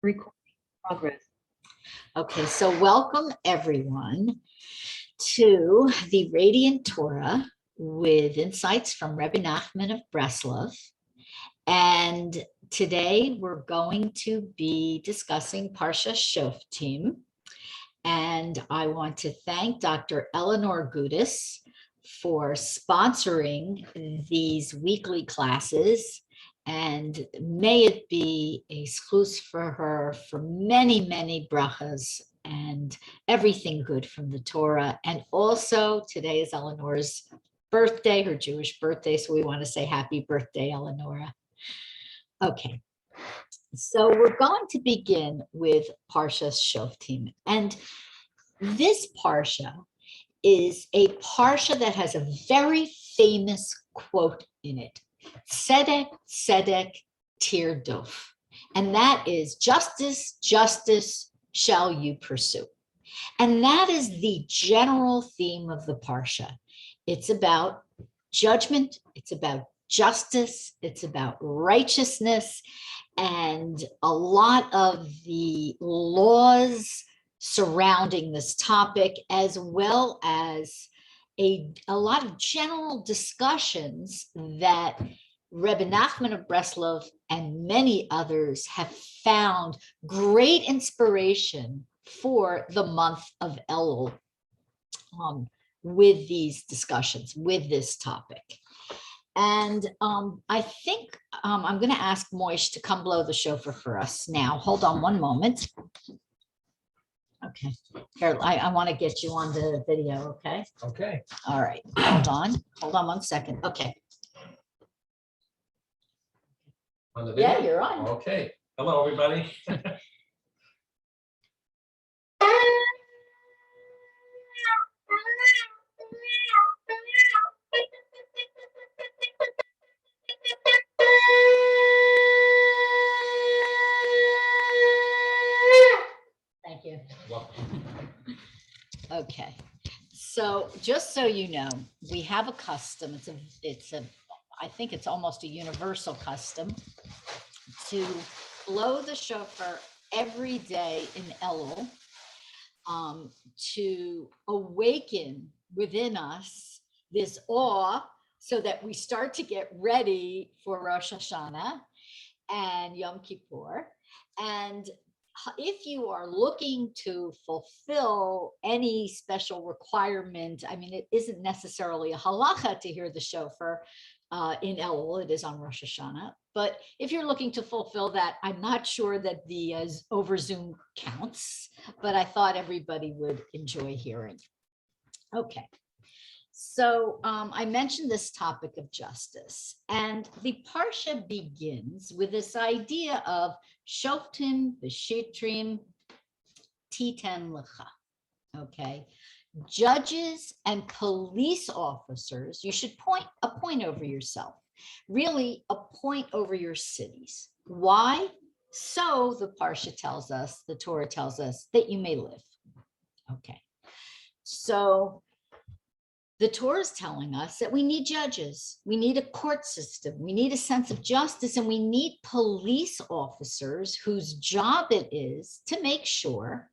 Recording progress. Okay, so welcome everyone to the Radiant Torah with insights from Rebbe Nachman of Breslov. And today we're going to be discussing Parshat Shoftim. And I want to thank Dr. Eleanor Gudis for sponsoring these weekly classes. And may it be a schus for her for many, many brachas and everything good from the Torah. And also today is Eleanor's birthday, her Jewish birthday. So we want to say happy birthday, Eleonora. Okay, so we're going to begin with Parshat Shoftim. And this parsha is a parsha that has a very famous quote in it. Tzedek, tzedek, tirdof. And that is justice, justice shall you pursue. And that is the general theme of the parsha. It's about judgment, it's about justice, it's about righteousness, and a lot of the laws surrounding this topic, as well as a lot of general discussions that Rebbe Nachman of Breslov and many others have found great inspiration for the month of Elul with these discussions, with this topic. And I think I'm going to ask Moish to come blow the shofar for us now. Hold on one moment. Okay, here, I want to get you on the video, okay? Okay. All right, hold on 1 second. Okay. On the video? Yeah, you're on. Okay. Hello, everybody. Thank you. Welcome. Okay, so just so you know, we have a custom. I think it's almost a universal custom to blow the shofar every day in Elul to awaken within us this awe so that we start to get ready for Rosh Hashanah and Yom Kippur. And if you are looking to fulfill any special requirement, I mean, it isn't necessarily a halacha to hear the shofar in Elul, it is on Rosh Hashanah. But if you're looking to fulfill that, I'm not sure that the over Zoom counts, but I thought everybody would enjoy hearing. Okay. So I mentioned this topic of justice, and the parsha begins with this idea of Shoftim v'shitrim titen lecha. Okay, judges and police officers, you should appoint over yourself, really appoint over your cities. Why? So the parsha tells us, the Torah tells us that you may live. Okay, so the Torah is telling us that we need judges, we need a court system, we need a sense of justice, and we need police officers whose job it is to make sure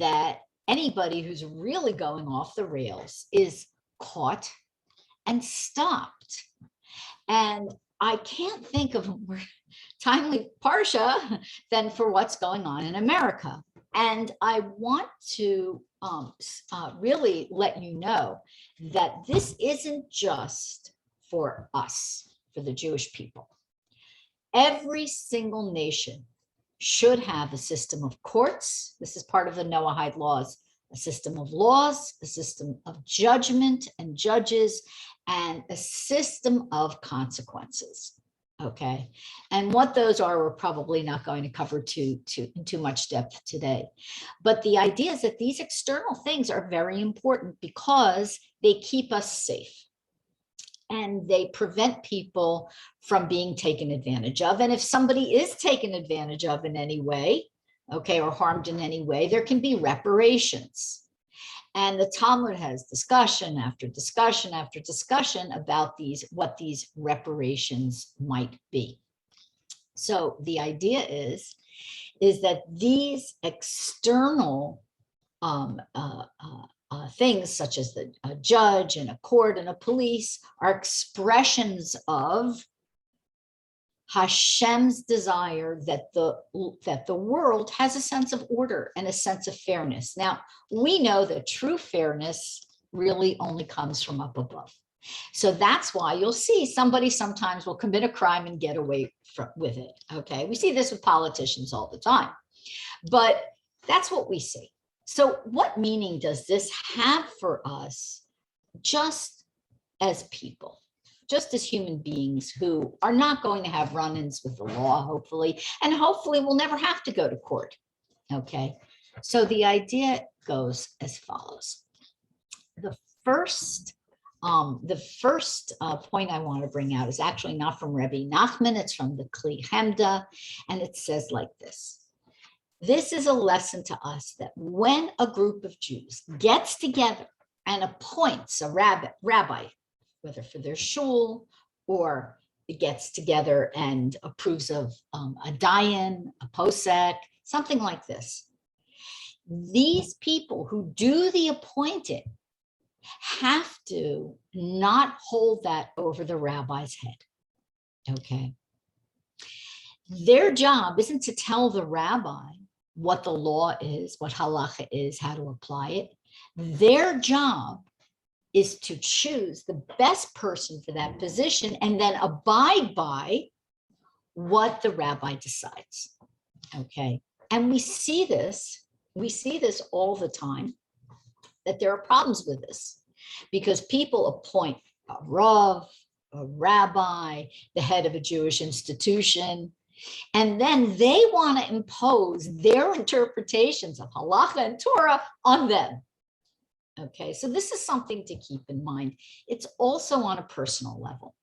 that anybody who's really going off the rails is caught and stopped. And I can't think of a more timely parsha than for what's going on in America. And I want to really let you know that this isn't just for us, for the Jewish people. Every single nation should have a system of courts. This is part of the Noahide laws, a system of laws, a system of judgment and judges, and a system of consequences. Okay, and what those are, we're probably not going to cover in too much depth today. But the idea is that these external things are very important because they keep us safe and they prevent people from being taken advantage of. And if somebody is taken advantage of in any way, okay, or harmed in any way, there can be reparations. And the Talmud has discussion after discussion after discussion about what these reparations might be. So the idea is is that these external things, such as a judge and a court and a police, are expressions of Hashem's desire that the world has a sense of order and a sense of fairness. Now, we know that true fairness really only comes from up above. So that's why you'll see somebody sometimes will commit a crime and get away with it. Okay, we see this with politicians all the time, but that's what we see. So what meaning does this have for us just as people? Just as human beings who are not going to have run-ins with the law, hopefully, and hopefully we'll never have to go to court. Okay, so the idea goes as follows. The first point I want to bring out is actually not from Rebbe Nachman, it's from the Kli Chemda, and it says like this. This is a lesson to us that when a group of Jews gets together and appoints a rabbi, whether for their shul or it gets together and approves of a dayan, a posek, something like this. These people who do the appointing have to not hold that over the rabbi's head, okay? Their job isn't to tell the rabbi what the law is, what halacha is, how to apply it. Their job is to choose the best person for that position and then abide by what the rabbi decides. Okay. And we see this all the time, that there are problems with this because people appoint a rav, a rabbi, the head of a Jewish institution, and then they want to impose their interpretations of halacha and Torah on them. Okay, so this is something to keep in mind. It's also on a personal level.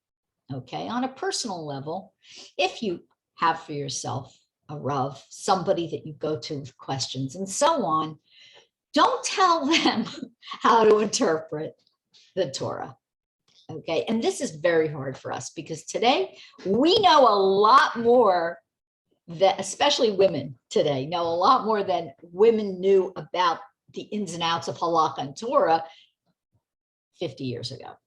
Okay, on a personal level, if you have for yourself a rav, somebody that you go to with questions and so on, don't tell them how to interpret the Torah. Okay, and this is very hard for us because today we know a lot more, that especially women today know a lot more than women knew about the ins and outs of halakha and Torah 50 years ago.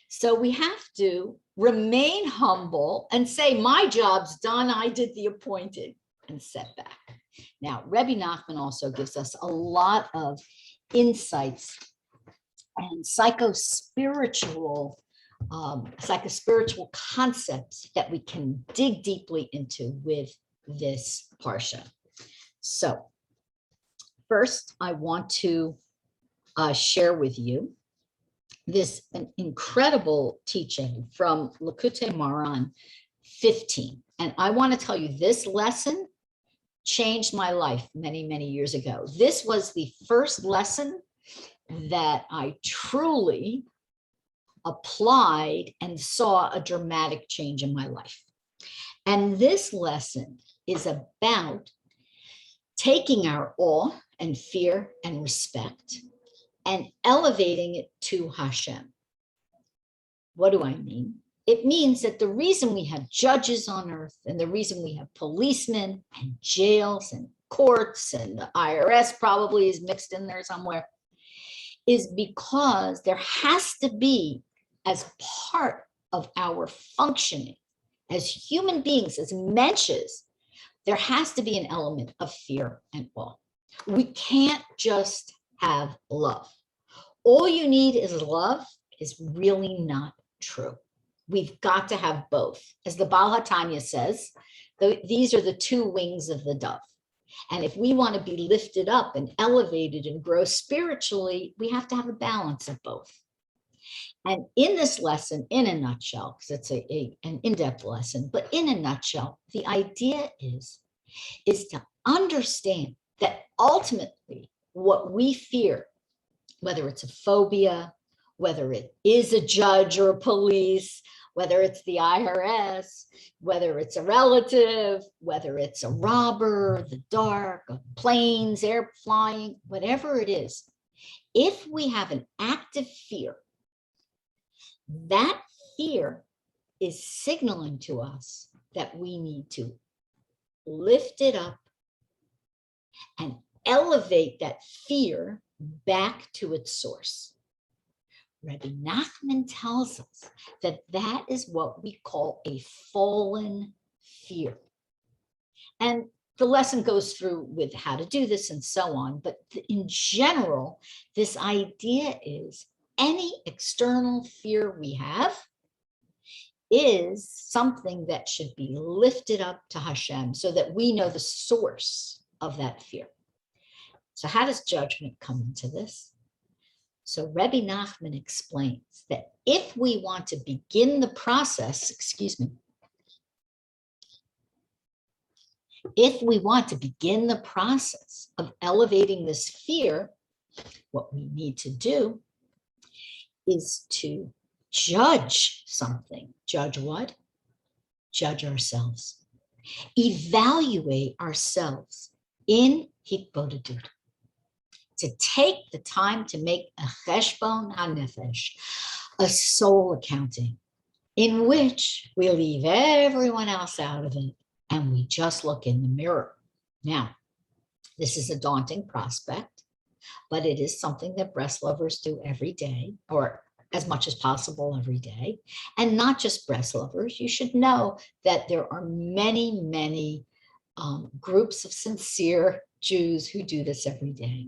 So we have to remain humble and say, my job's done, I did the appointed, and set back. Now, Rebbe Nachman also gives us a lot of insights and psychospiritual concepts that we can dig deeply into with this parsha. So first, I want to share with you this an incredible teaching from Likutei Moharan 15. And I want to tell you, this lesson changed my life many, many years ago. This was the first lesson that I truly applied and saw a dramatic change in my life. And this lesson is about taking our awe and fear and respect and elevating it to Hashem. What do I mean? It means that the reason we have judges on earth and the reason we have policemen and jails and courts and the IRS probably is mixed in there somewhere is because there has to be, as part of our functioning as human beings, as mensches, there has to be an element of fear and awe. We can't just have love. All you need is love is really not true. We've got to have both. As the Baal HaTanya says, these are the two wings of the dove. And if we want to be lifted up and elevated and grow spiritually, we have to have a balance of both. And in this lesson, in a nutshell, because it's an in-depth lesson, but in a nutshell, the idea is to understand that ultimately what we fear, whether it's a phobia, whether it is a judge or a police, whether it's the IRS, whether it's a relative, whether it's a robber, the dark, planes, air flying, whatever it is, if we have an active fear, that fear is signaling to us that we need to lift it up and elevate that fear back to its source. Rebbe Nachman tells us that that is what we call a fallen fear. And the lesson goes through with how to do this and so on. But in general, this idea is any external fear we have is something that should be lifted up to Hashem so that we know the source of that fear. So how does judgment come into this? So Rebbe Nachman explains that if we want to begin the process, if we want to begin the process of elevating this fear, what we need to do is to judge something. Judge what? Judge ourselves. Evaluate ourselves in hitbodedut. To take the time to make a cheshbon hanefesh, a soul accounting, in which we leave everyone else out of it and we just look in the mirror. Now, this is a daunting prospect, but it is something that Breslovers do every day, or as much as possible every day. And not just Breslovers. You should know that there are many, many groups of sincere Jews who do this every day.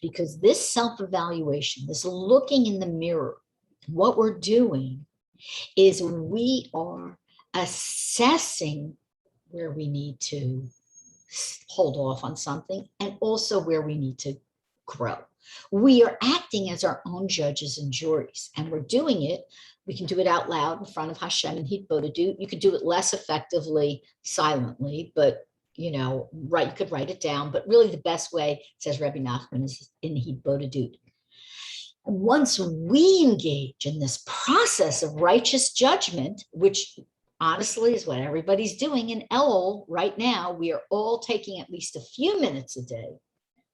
Because this self-evaluation, this looking in the mirror, what we're doing is we are assessing where we need to hold off on something and also where we need to grow. We are acting as our own judges and juries, and we're doing it. We can do it out loud in front of Hashem and hitbodedut. You could do it less effectively silently, but you know, you could write it down, but really the best way, says Rebbe Nachman, is in hitbodedut. And once we engage in this process of righteous judgment, which honestly is what everybody's doing in Elul right now, we are all taking at least a few minutes a day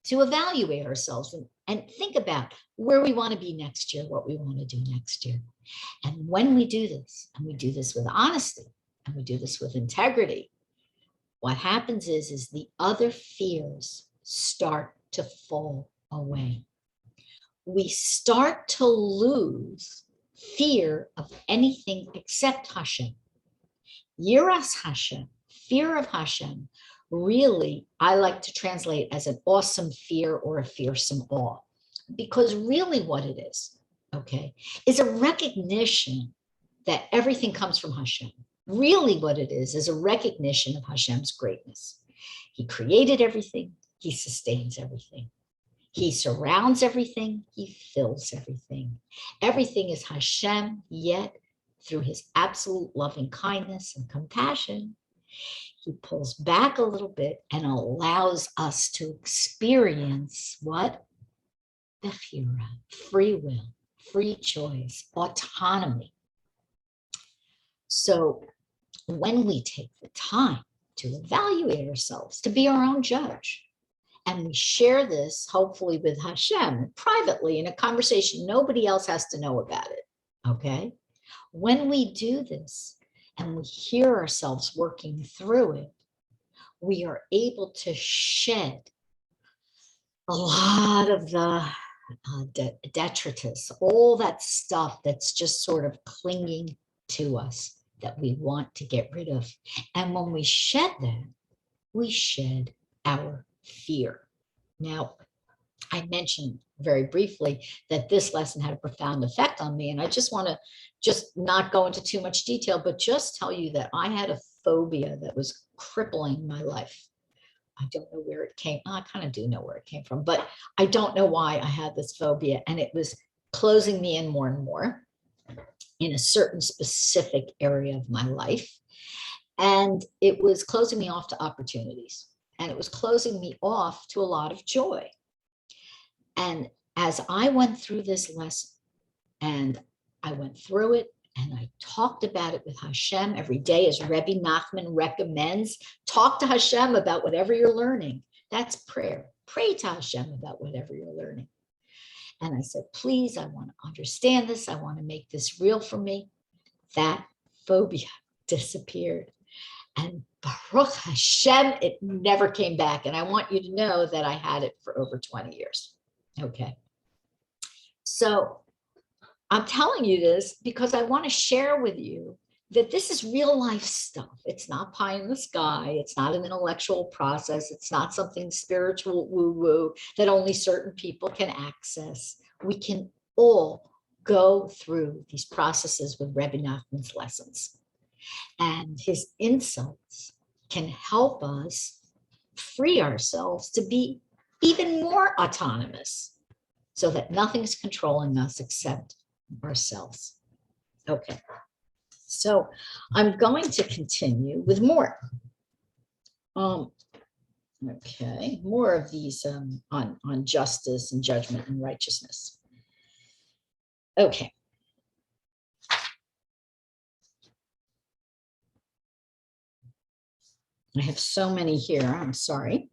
to evaluate ourselves and think about where we want to be next year, what we want to do next year. And when we do this, and we do this with honesty, and we do this with integrity, what happens is the other fears start to fall away. We start to lose fear of anything except Hashem. Yiras Hashem, fear of Hashem, really, I like to translate as an awesome fear or a fearsome awe, because really what it is, okay, is a recognition that everything comes from Hashem. Really what it is a recognition of Hashem's greatness. He created everything. He sustains everything. He surrounds everything. He fills everything. Everything is Hashem, yet through his absolute loving kindness and compassion, he pulls back a little bit and allows us to experience what? Bechira, free will, free choice, autonomy. So when we take the time to evaluate ourselves, to be our own judge, and we share this hopefully with Hashem privately in a conversation, nobody else has to know about it, okay? When we do this and we hear ourselves working through it, we are able to shed a lot of the detritus, all that stuff that's just sort of clinging to us that we want to get rid of. And when we shed that, we shed our fear. Now, I mentioned very briefly that this lesson had a profound effect on me, and I just want to just not go into too much detail, but just tell you that I had a phobia that was crippling my life. I don't know where it came. I kind of do know where it came from, but I don't know why I had this phobia, and it was closing me in more and more in a certain specific area of my life. And it was closing me off to opportunities, and it was closing me off to a lot of joy. And as I went through this lesson, and I went through it, and I talked about it with Hashem every day, as Rebbe Nachman recommends, talk to Hashem about whatever you're learning. That's prayer. Pray to Hashem about whatever you're learning. And I said, please, I want to understand this. I want to make this real for me. That phobia disappeared. And Baruch Hashem, it never came back. And I want you to know that I had it for over 20 years. Okay. So I'm telling you this because I want to share with you that this is real life stuff. It's not pie in the sky. It's not an intellectual process. It's not something spiritual woo-woo that only certain people can access. We can all go through these processes with Rebbe Nachman's lessons. And his insights can help us free ourselves to be even more autonomous so that nothing's controlling us except ourselves. Okay. So I'm going to continue with more. Okay, more of these on justice and judgment and righteousness. Okay. I have so many here, I'm sorry.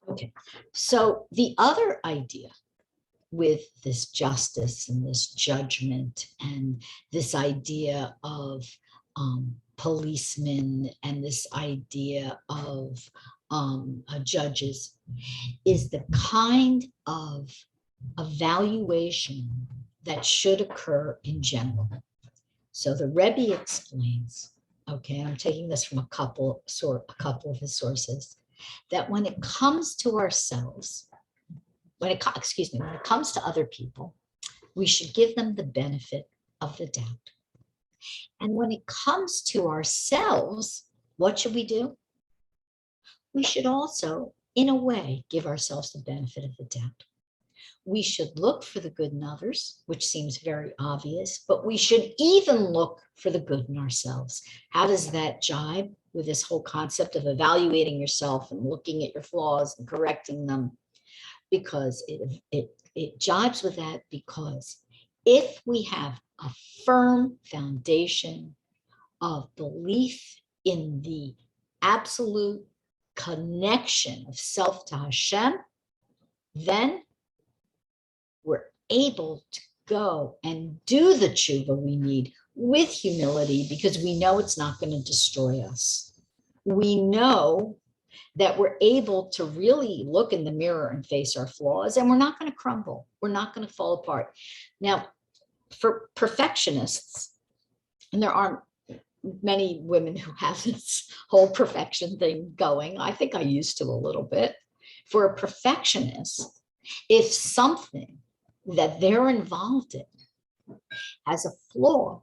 Okay, so the other idea with this justice and this judgment and this idea of policemen and this idea of judges is the kind of evaluation that should occur in general. So the Rebbe explains, okay, I'm taking this from a couple of his sources, that when it comes to ourselves, when it comes to other people, we should give them the benefit of the doubt. And when it comes to ourselves, what should we do? We should also, in a way, give ourselves the benefit of the doubt. We should look for the good in others, which seems very obvious, but we should even look for the good in ourselves. How does that jibe with this whole concept of evaluating yourself and looking at your flaws and correcting them? Because it jibes with that, because if we have a firm foundation of belief in the absolute connection of self to Hashem, then we're able to go and do the tshuva we need with humility, because we know it's not going to destroy us. We know that we're able to really look in the mirror and face our flaws, and we're not going to crumble. We're not going to fall apart. Now, for perfectionists, and there aren't many women who have this whole perfection thing going. I think I used to a little bit. For a perfectionist, if something that they're involved in has a flaw,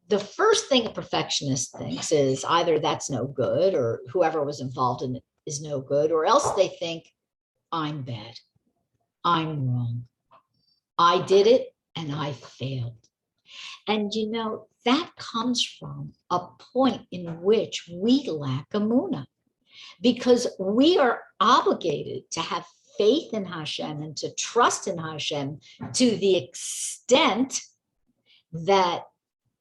the first thing a perfectionist thinks is either that's no good, or whoever was involved in it is no good, or else they think, I'm bad, I'm wrong, I did it and I failed. And you know, that comes from a point in which we lack emunah, because we are obligated to have faith in Hashem and to trust in Hashem to the extent that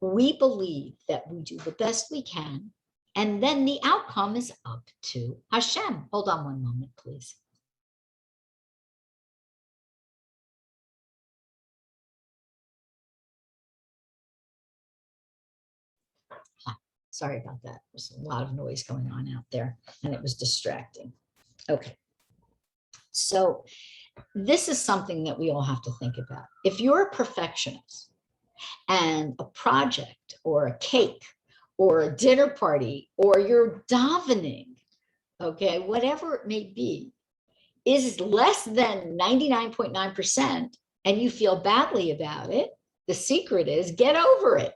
we believe that we do the best we can, and then the outcome is up to Hashem. Hold on one moment, please. Sorry about that. There's a lot of noise going on out there, and it was distracting. Okay. So this is something that we all have to think about. If you're a perfectionist and a project or a cake or a dinner party or you're davening, okay, whatever it may be, is less than 99.9% and you feel badly about it, the secret is get over it.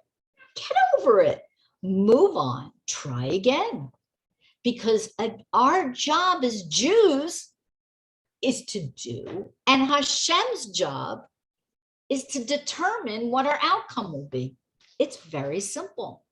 Get over it. Move on. Try again. Because our job as Jews is to do, and Hashem's job is to determine what our outcome will be. It's very simple.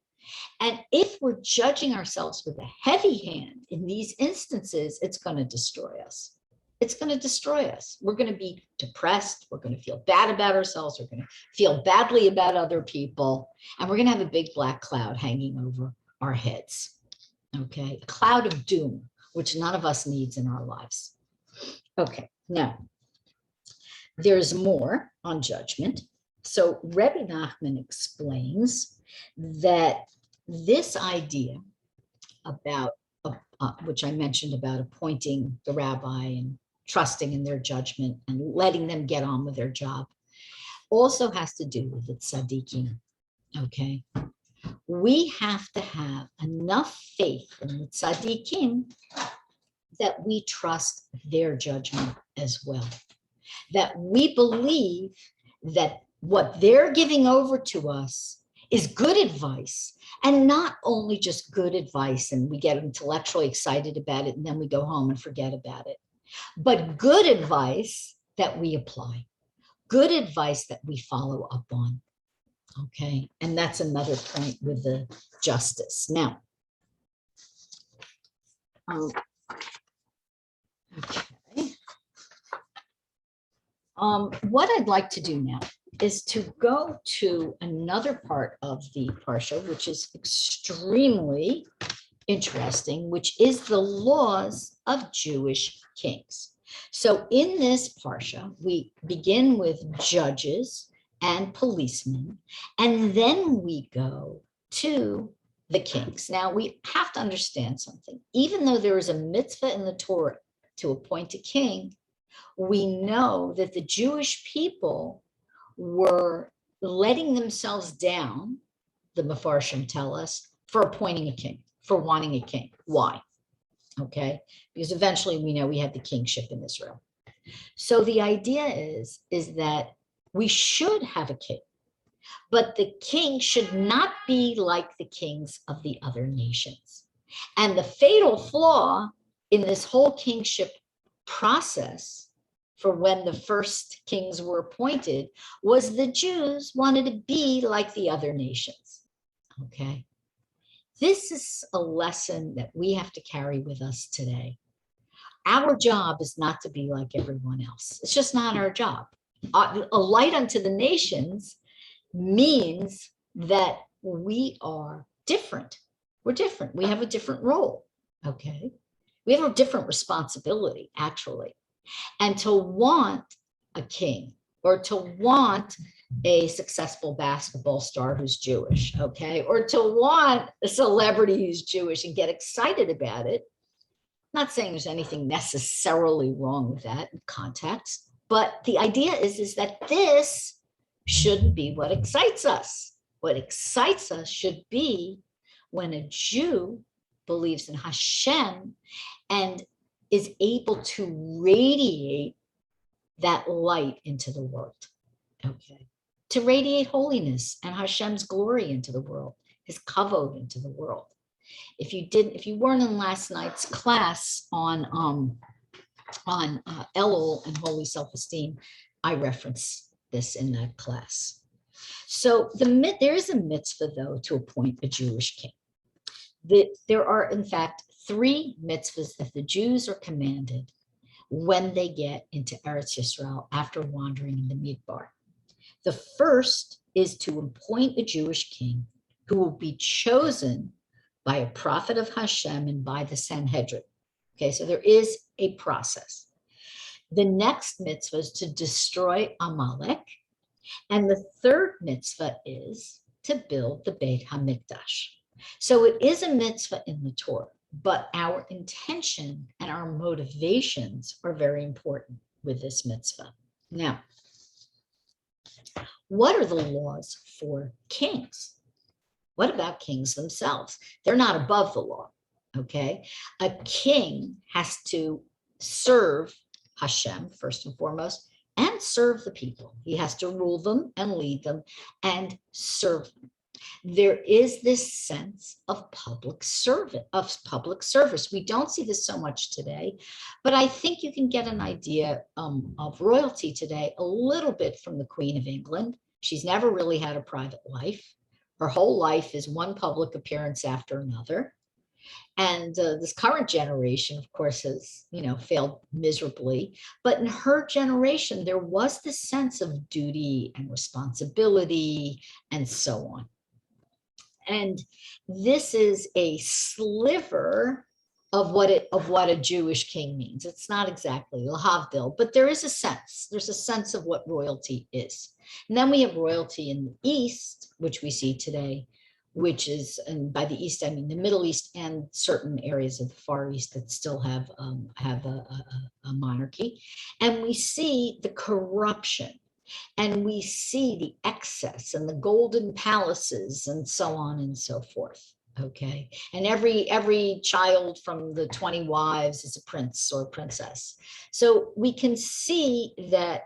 And if we're judging ourselves with a heavy hand in these instances, it's going to destroy us. It's going to destroy us. We're going to be depressed. We're going to feel bad about ourselves. We're going to feel badly about other people. And we're going to have a big black cloud hanging over our heads. Okay, a cloud of doom, which none of us needs in our lives. Okay, now, there's more on judgment. So Rebbe Nachman explains that this idea about, which I mentioned about appointing the rabbi and trusting in their judgment and letting them get on with their job, also has to do with the tzaddikim, okay? We have to have enough faith in the tzaddikim that we trust their judgment as well, that we believe that what they're giving over to us is good advice, and not only just good advice and we get intellectually excited about it and then we go home and forget about it, but good advice that we apply, good advice that we follow up on. Okay, and that's another point with the justice. Now, okay. What I'd like to do now is to go to another part of the parsha, which is extremely interesting, which is the laws of Jewish kings. So in this parsha, we begin with judges and policemen, and then we go to the kings. Now we have to understand something. Even though there is a mitzvah in the Torah to appoint a king, we know that the Jewish people were letting themselves down, the Mefarshim tell us, for appointing a king, for wanting a king. Why? Okay, because eventually we know we had the kingship in Israel. So the idea is that we should have a king, but the king should not be like the kings of the other nations. And the fatal flaw in this whole kingship process for when the first kings were appointed was the Jews wanted to be like the other nations. Okay. This is a lesson that we have to carry with us today. Our job is not to be like everyone else. It's just not our job. A light unto the nations means that we are different. We're different. We have a different role. Okay. We have a different responsibility, actually. And to want a king or to want a successful basketball star who's Jewish, okay, or to want a celebrity who's Jewish and get excited about it. Not saying there's anything necessarily wrong with that in context, but the idea is that this shouldn't be what excites us. What excites us should be when a Jew believes in Hashem and is able to radiate that light into the world, okay? To radiate holiness and Hashem's glory into the world, his kavod into the world. If you weren't in last night's class on Elul and holy self-esteem, I reference this in that class. So there is a mitzvah, though, to appoint a Jewish king. There are, in fact, 3 mitzvahs that the Jews are commanded when they get into Eretz Yisrael after wandering in the Midbar. The first is to appoint a Jewish king who will be chosen by a prophet of Hashem and by the Sanhedrin. Okay, so there is a process. The next mitzvah is to destroy Amalek. And the third mitzvah is to build the Beit HaMikdash. So it is a mitzvah in the Torah, but our intention and our motivations are very important with this mitzvah. Now, what are the laws for kings? What about kings themselves? They're not above the law, okay? A king has to serve Hashem, first and foremost, and serve the people. He has to rule them and lead them and serve them. There is this sense of public service. We don't see this so much today, but I think you can get an idea of royalty today a little bit from the Queen of England. She's never really had a private life. Her whole life is one public appearance after another. And this current generation, of course, has, failed miserably. But in her generation, there was this sense of duty and responsibility and so on. And this is a sliver of what a Jewish king means. It's not exactly lahavdil, but there is a sense. There's a sense of what royalty is. And then we have royalty in the East, which we see today, which is, and by the East, I mean the Middle East and certain areas of the Far East that still have a monarchy. And we see the corruption, and we see the excess and the golden palaces and so on and so forth. Okay. And every child from the 20 wives is a prince or a princess. So we can see that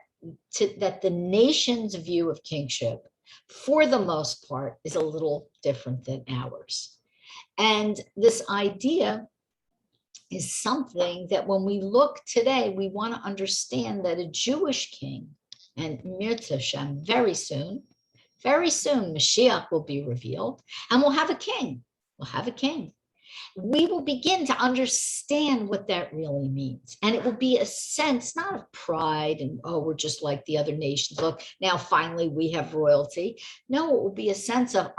that the nation's view of kingship, for the most part, is a little different than ours. And this idea is something that when we look today, we want to understand that a Jewish king, and Mirza Hashem, very soon, Mashiach will be revealed, and we'll have a king. We'll have a king. We will begin to understand what that really means. And it will be a sense, not of pride and, oh, we're just like the other nations. Look, now finally we have royalty. No, it will be a sense of,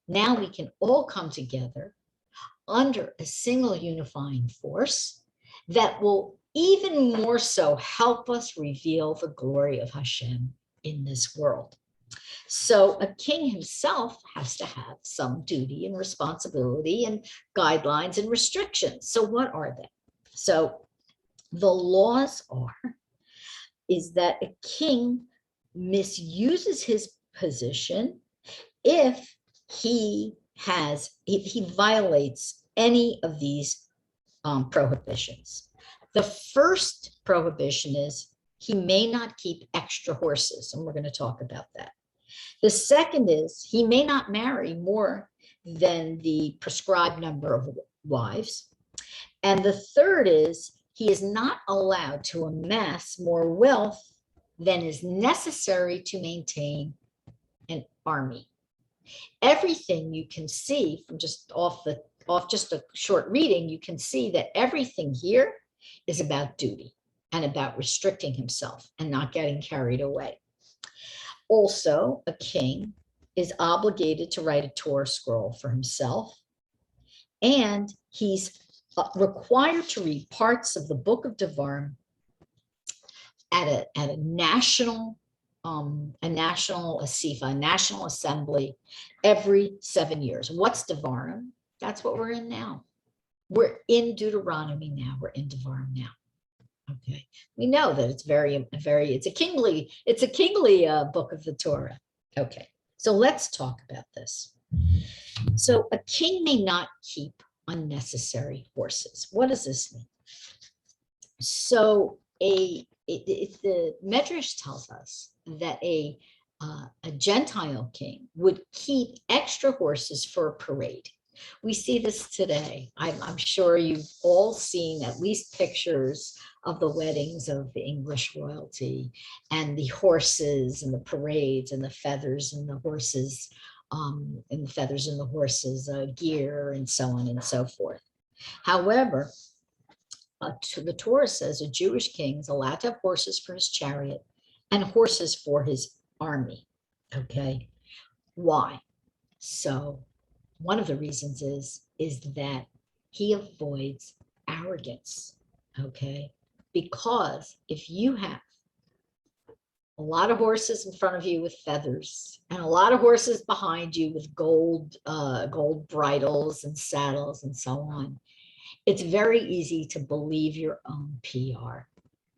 now we can all come together under a single unifying force that will even more so help us reveal the glory of Hashem in this world. So a king himself has to have some duty and responsibility and guidelines and restrictions. So what are they? So the laws is that a king misuses his position if he violates any of these prohibitions. The first prohibition is he may not keep extra horses, and we're going to talk about that. The second is he may not marry more than the prescribed number of wives. And the third is he is not allowed to amass more wealth than is necessary to maintain an army. Everything you can see from just off just a short reading, you can see that everything here is about duty and about restricting himself and not getting carried away. Also, a king is obligated to write a Torah scroll for himself, and he's required to read parts of the book of Devarim at a national asifa, a national assembly every 7 years. What's Devarim? That's what we're in now. We're in Deuteronomy now. We're in Devarim now. Okay, we know that it's it's a kingly book of the Torah. Okay, so let's talk about this. So a king may not keep unnecessary horses. What does this mean? So the Midrash tells us that a Gentile king would keep extra horses for a parade. We see this today. I'm sure you've all seen at least pictures of the weddings of the English royalty and the horses and the parades and the feathers and the horses gear and so on and so forth. However, the Torah says a Jewish king is allowed to have horses for his chariot and horses for his army. Okay, why? So one of the reasons is that he avoids arrogance. Okay, because if you have a lot of horses in front of you with feathers and a lot of horses behind you with gold bridles and saddles and so on, it's very easy to believe your own PR.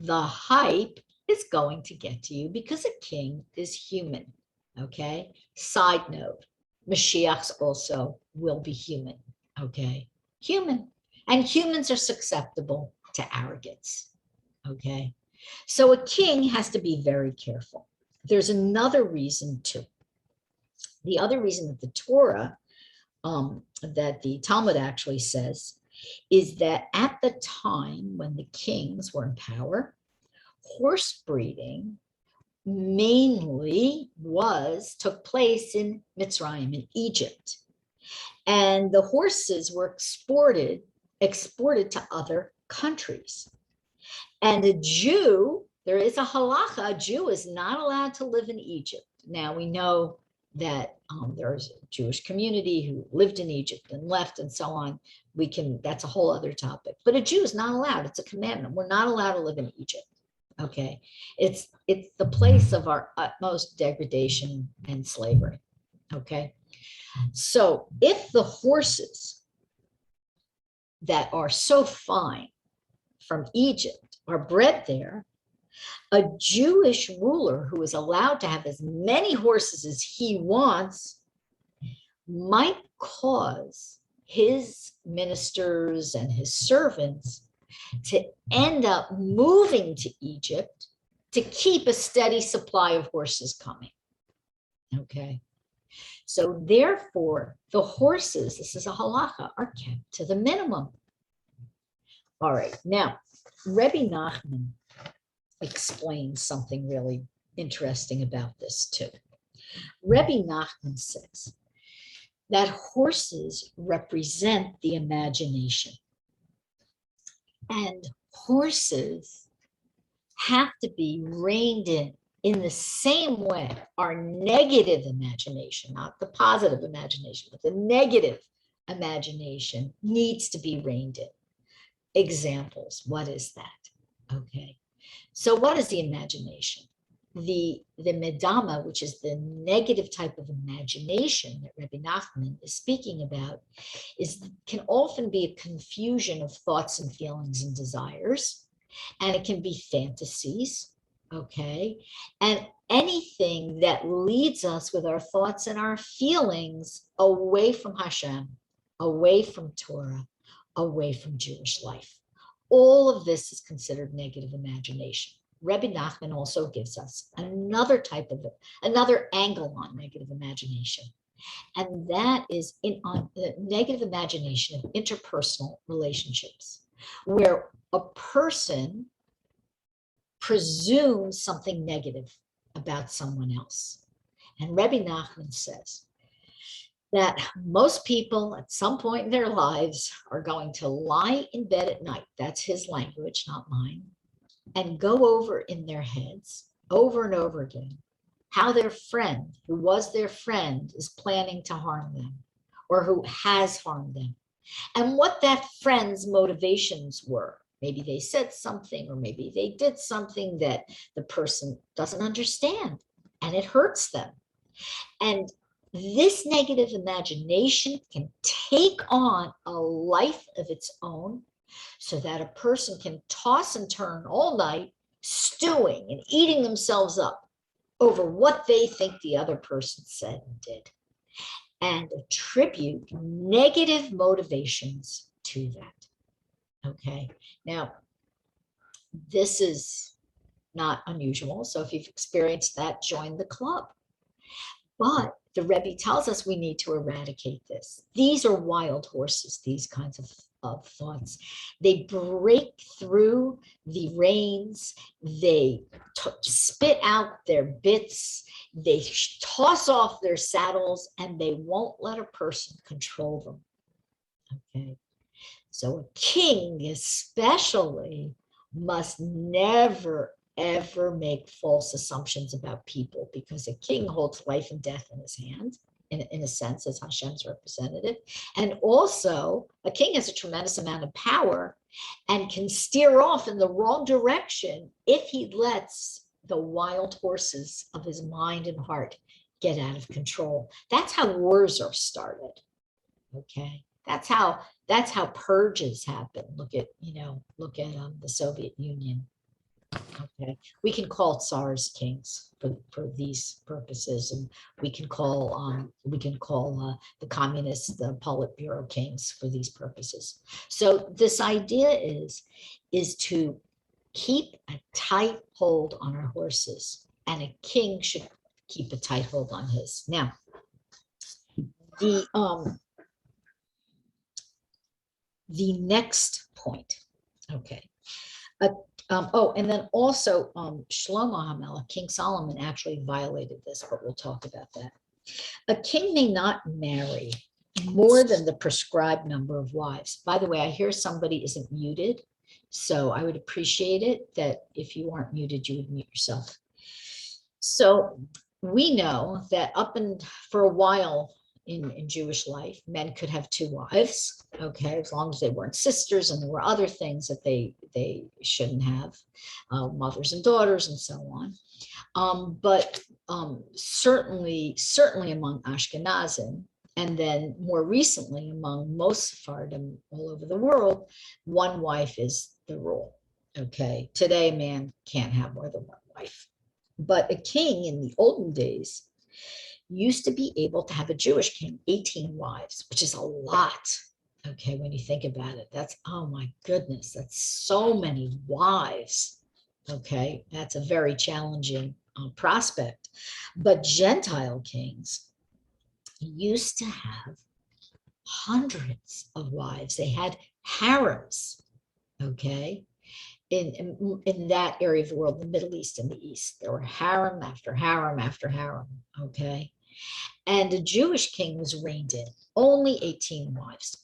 The hype is going to get to you because a king is human. Okay, side note, Mashiachs also will be human. Okay, human, and humans are susceptible to arrogance. Okay, so a king has to be very careful. There's another reason too. The other reason that the Torah, that the Talmud actually says, is that at the time when the kings were in power, horse breeding mainly took place in Mitzrayim, in Egypt. And the horses were exported to other countries. And a Jew, there is a halacha, a Jew is not allowed to live in Egypt. Now we know that there's a Jewish community who lived in Egypt and left and so on. That's a whole other topic. But a Jew is not allowed. It's a commandment. We're not allowed to live in Egypt. Okay, it's the place of our utmost degradation and slavery. Okay, So if the horses that are so fine from Egypt are bred there, a Jewish ruler who is allowed to have as many horses as he wants might cause his ministers and his servants to end up moving to Egypt to keep a steady supply of horses coming. Okay. So therefore, the horses, this is a halacha, are kept to the minimum. All right. Now, Rebbe Nachman explains something really interesting about this too. Rebbe Nachman says that horses represent the imagination. And horses have to be reined in the same way our negative imagination, not the positive imagination, but the negative imagination needs to be reined in. Examples, what is that? Okay, so what is the imagination? The medama, which is the negative type of imagination that Rebbe Nachman is speaking about, can often be a confusion of thoughts and feelings and desires, and it can be fantasies, okay? And anything that leads us with our thoughts and our feelings away from Hashem, away from Torah, away from Jewish life. All of this is considered negative imagination. Rebbe Nachman also gives us another angle on negative imagination. And that is on the negative imagination of interpersonal relationships, where a person presumes something negative about someone else. And Rebbe Nachman says that most people at some point in their lives are going to lie in bed at night. That's his language, not mine. And go over in their heads over and over again how their friend, who was their friend, is planning to harm them or who has harmed them, and what that friend's motivations were. Maybe they said something, or maybe they did something that the person doesn't understand and it hurts them. And this negative imagination can take on a life of its own, so that a person can toss and turn all night, stewing and eating themselves up over what they think the other person said and did, and attribute negative motivations to that. Okay, now this is not unusual. So if you've experienced that, join the club. But the Rebbe tells us we need to eradicate this. These are wild horses, these kinds of thoughts. They break through the reins, they spit out their bits, they toss off their saddles, and they won't let a person control them. Okay, so a king especially must never ever make false assumptions about people, because a king holds life and death in his hand, in a sense, as Hashem's representative. And also, a king has a tremendous amount of power and can steer off in the wrong direction if he lets the wild horses of his mind and heart get out of control. That's how wars are started. Okay, that's how purges happen. Look at the Soviet Union. Okay, we can call tsars kings for these purposes, and we can call the communists the Politburo kings for these purposes. So this idea is to keep a tight hold on our horses, and a king should keep a tight hold on his. Now, the next point, okay. And then also Shlomo HaMelech, King Solomon, actually violated this, but we'll talk about that. A king may not marry more than the prescribed number of wives. By the way, I hear somebody isn't muted, so I would appreciate it that if you aren't muted, you would mute yourself. So we know that for a while in Jewish life, men could have two wives, okay, as long as they weren't sisters, and there were other things that they shouldn't have, mothers and daughters and so on. But certainly among Ashkenazim, And then more recently, among most Sephardim all over the world, one wife is the rule. Okay, today a man can't have more than one wife. But a king in the olden days used to be able to have a Jewish king, 18 wives, which is a lot. Okay, when you think about it, that's, oh my goodness, that's so many wives. Okay, that's a very challenging prospect. But Gentile kings used to have hundreds of wives. They had harems, okay, in that area of the world, the Middle East and the East. There were harem after harem after harem, okay? And a Jewish king was reigned in, only 18 wives.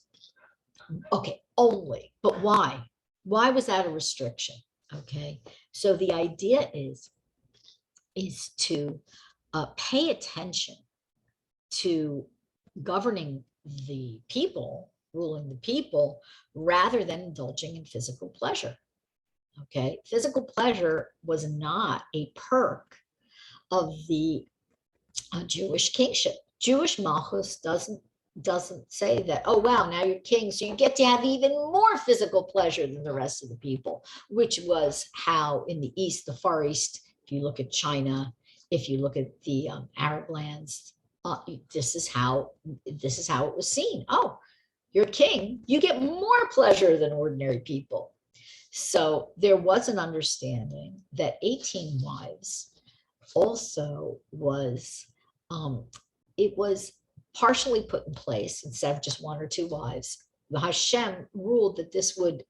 Okay, only, but why? Why was that a restriction? Okay, so the idea is to pay attention to governing the people, ruling the people, rather than indulging in physical pleasure. Okay, physical pleasure was not a perk of the Jewish kingship. Jewish malchus doesn't say that, oh wow, now you're king, so you get to have even more physical pleasure than the rest of the people, which was how in the East, the Far East, if you look at China, if you look at the Arab lands, this is how it was seen. Oh, you're king, you get more pleasure than ordinary people. So there was an understanding that 18 wives also was, it was partially put in place instead of just one or two wives. The Hashem ruled that this would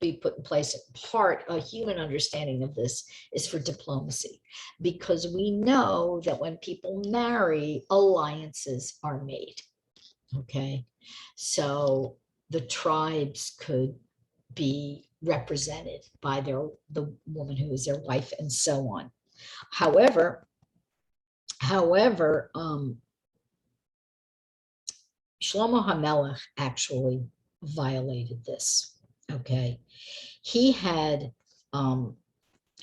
be put in place. Part, a human understanding of this is for diplomacy, because we know that when people marry, alliances are made. Okay, so the tribes could be represented by the woman who is their wife and so on. However, Shlomo HaMelech actually violated this. Okay, he had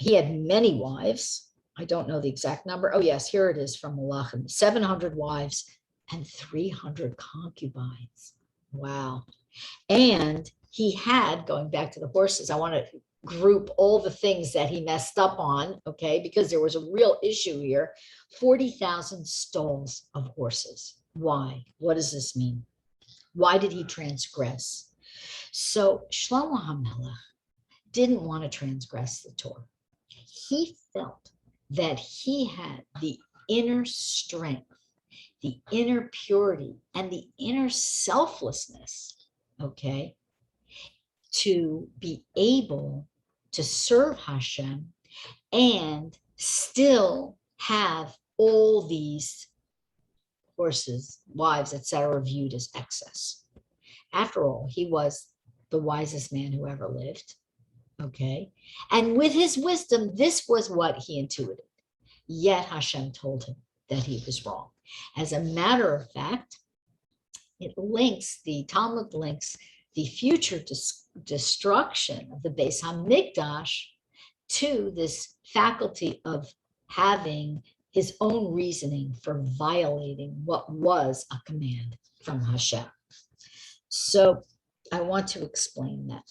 many wives. I don't know the exact number. Oh yes, here it is from Malachim: 700 wives and 300 concubines. Wow. And he had, going back to the horses, I want to group all the things that he messed up on, okay, because there was a real issue here. 40,000 stalls of horses. Why? What does this mean? Why did he transgress? So Shlomo HaMelech didn't want to transgress the Torah. He felt that he had the inner strength, the inner purity, and the inner selflessness, okay, to be able to serve Hashem and still have all these horses, wives, etc., viewed as excess. After all, he was the wisest man who ever lived, okay? And with his wisdom, this was what he intuited. Yet Hashem told him that he was wrong. As a matter of fact, the Talmud links the future destruction of the Beis Hamikdash to this faculty of having his own reasoning for violating what was a command from Hashem. So I want to explain that.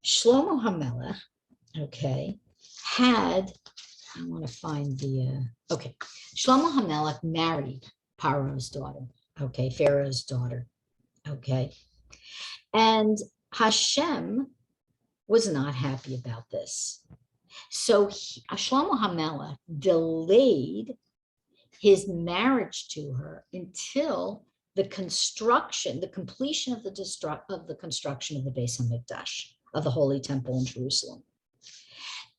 Shlomo HaMelech, okay, had, I want to find the, okay, Shlomo HaMelech married Paro's daughter, okay, Pharaoh's daughter, okay, and Hashem was not happy about this. So Shlomo HaMelech delayed his marriage to her until the completion of the construction of the Beis Hamikdash, of the Holy Temple in Jerusalem.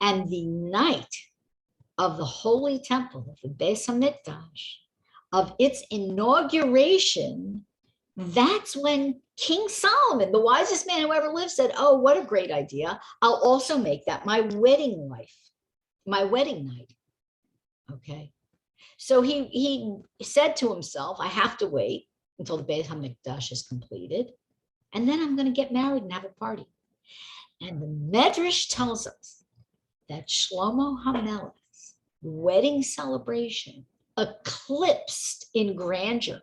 And the night of the Holy Temple, of the Beis Hamikdash, of its inauguration, that's when King Solomon, the wisest man who ever lived, said, oh, what a great idea. I'll also make that my wedding night. Okay. So he said to himself, I have to wait until the Beis Hamikdash is completed, and then I'm going to get married and have a party. And the Midrash tells us that Shlomo HaMelech's wedding celebration eclipsed in grandeur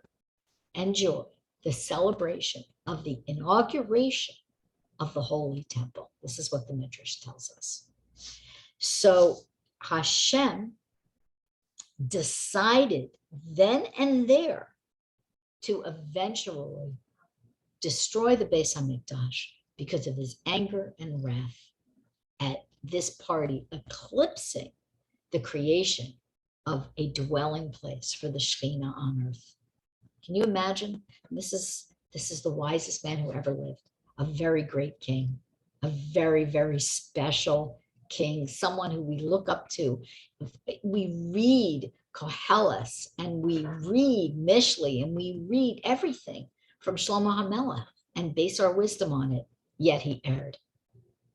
and joy the celebration of the inauguration of the Holy Temple. This is what the Midrash tells us. So Hashem decided then and there to eventually destroy the Beis HaMikdash because of his anger and wrath at this party eclipsing the creation of a dwelling place for the Shekhinah on earth. Can you imagine? This is the wisest man who ever lived, a very great king, a very, very special king, someone who we look up to. We read Koheles and we read Mishli and we read everything from Shlomo HaMelech and base our wisdom on it, yet he erred.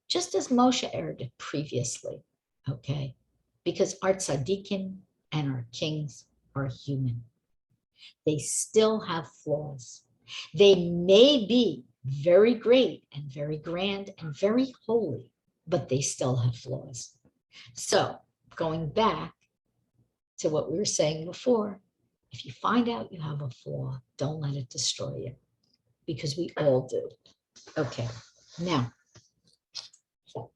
Just as Moshe erred previously, okay? Because our tzaddikim and our kings are human. They still have flaws. They may be very great and very grand and very holy, but they still have flaws. So going back to what we were saying before, if you find out you have a flaw, don't let it destroy you, because we all do. Okay, now,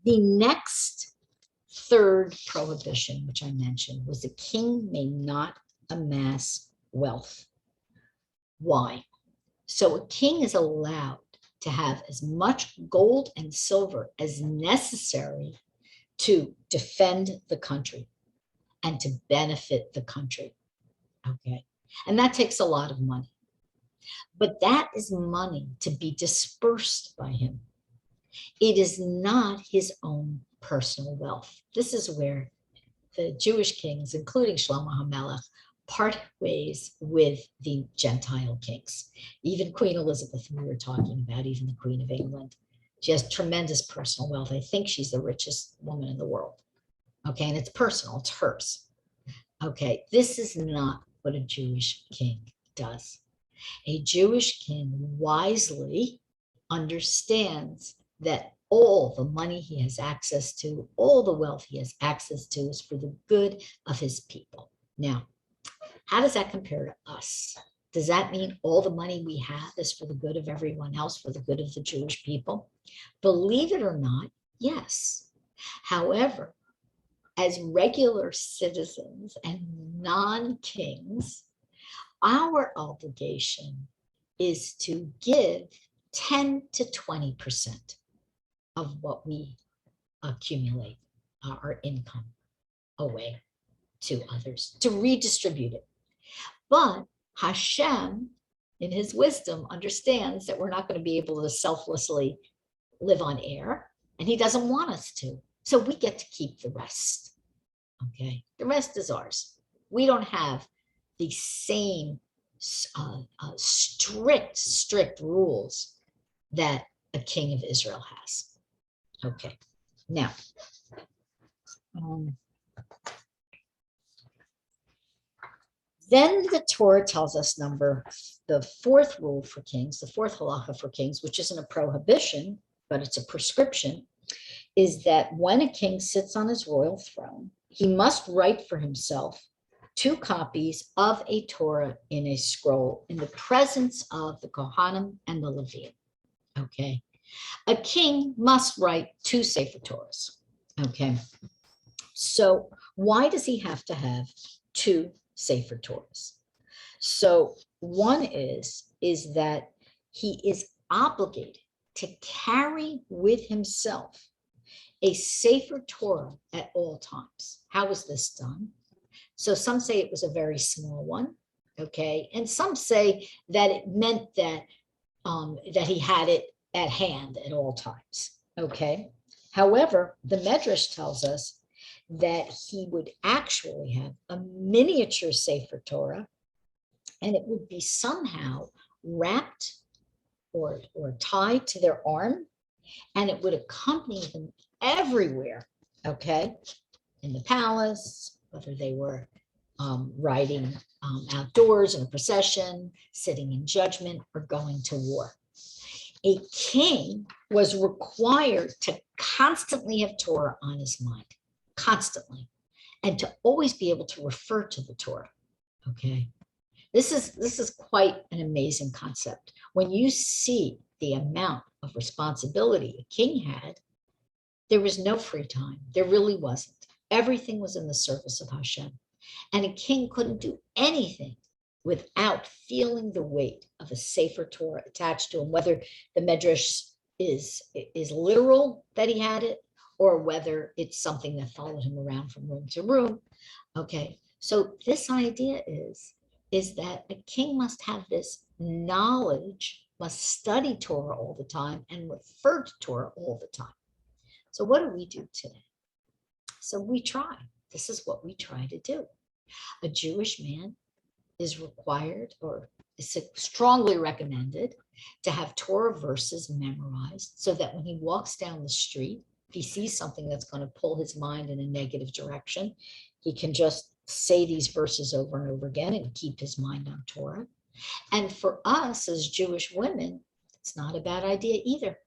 the next third prohibition, which I mentioned, was the king may not amass wealth. Why? So a king is allowed to have as much gold and silver as necessary to defend the country and to benefit the country, okay? And that takes a lot of money. But that is money to be dispersed by him. It is not his own personal wealth. This is where the Jewish kings, including Shlomo HaMelech, part ways with the Gentile kings. Even Queen Elizabeth, who we were talking about, even the Queen of England, she has tremendous personal wealth. I think she's the richest woman in the world. Okay, and it's personal, it's hers. Okay, this is not what a Jewish king does. A Jewish king wisely understands that all the money he has access to, all the wealth he has access to is for the good of his people. Now, how does that compare to us? Does that mean all the money we have is for the good of everyone else, for the good of the Jewish people? Believe it or not, yes. However, as regular citizens and non-kings, our obligation is to give 10 to 20% of what we accumulate, our income, away to others, to redistribute it. But Hashem, in his wisdom, understands that we're not going to be able to selflessly live on air, and he doesn't want us to. So we get to keep the rest, okay? The rest is ours. We don't have the same strict rules that a king of Israel has. Okay, now, then the Torah tells us the fourth rule for kings, the fourth halacha for kings, which isn't a prohibition, but it's a prescription, is that when a king sits on his royal throne, he must write for himself 2 copies of a Torah in a scroll in the presence of the Kohanim and the Levim. Okay, a king must write 2 Sefer Torahs. Okay, so why does he have to have 2 Sefer Torahs? So one is that he is obligated to carry with himself a Sefer Torah at all times. How is this done? So some say it was a very small one, okay? And some say that it meant that, that he had it at hand at all times, okay? However, the Midrash tells us that he would actually have a miniature Sefer Torah, and it would be somehow wrapped or tied to their arm, and it would accompany them everywhere, okay? In the palace, whether they were riding outdoors in a procession, sitting in judgment, or going to war. A king was required to constantly have Torah on his mind, constantly, and to always be able to refer to the Torah, Okay. This is quite an amazing concept. When you see the amount of responsibility a king had, there was no free time. There really wasn't. Everything was in the service of Hashem. And a king couldn't do anything without feeling the weight of a Sefer Torah attached to him, whether the Midrash is literal that he had it, or whether it's something that followed him around from room to room. Okay, so this idea is that a king must have this knowledge, must study Torah all the time and refer to Torah all the time. So what do we do today? So we try. This is what we try to do. A Jewish man is required, or is strongly recommended, to have Torah verses memorized so that when he walks down the street, if he sees something that's going to pull his mind in a negative direction, he can just say these verses over and over again and keep his mind on Torah. And for us as Jewish women, it's not a bad idea either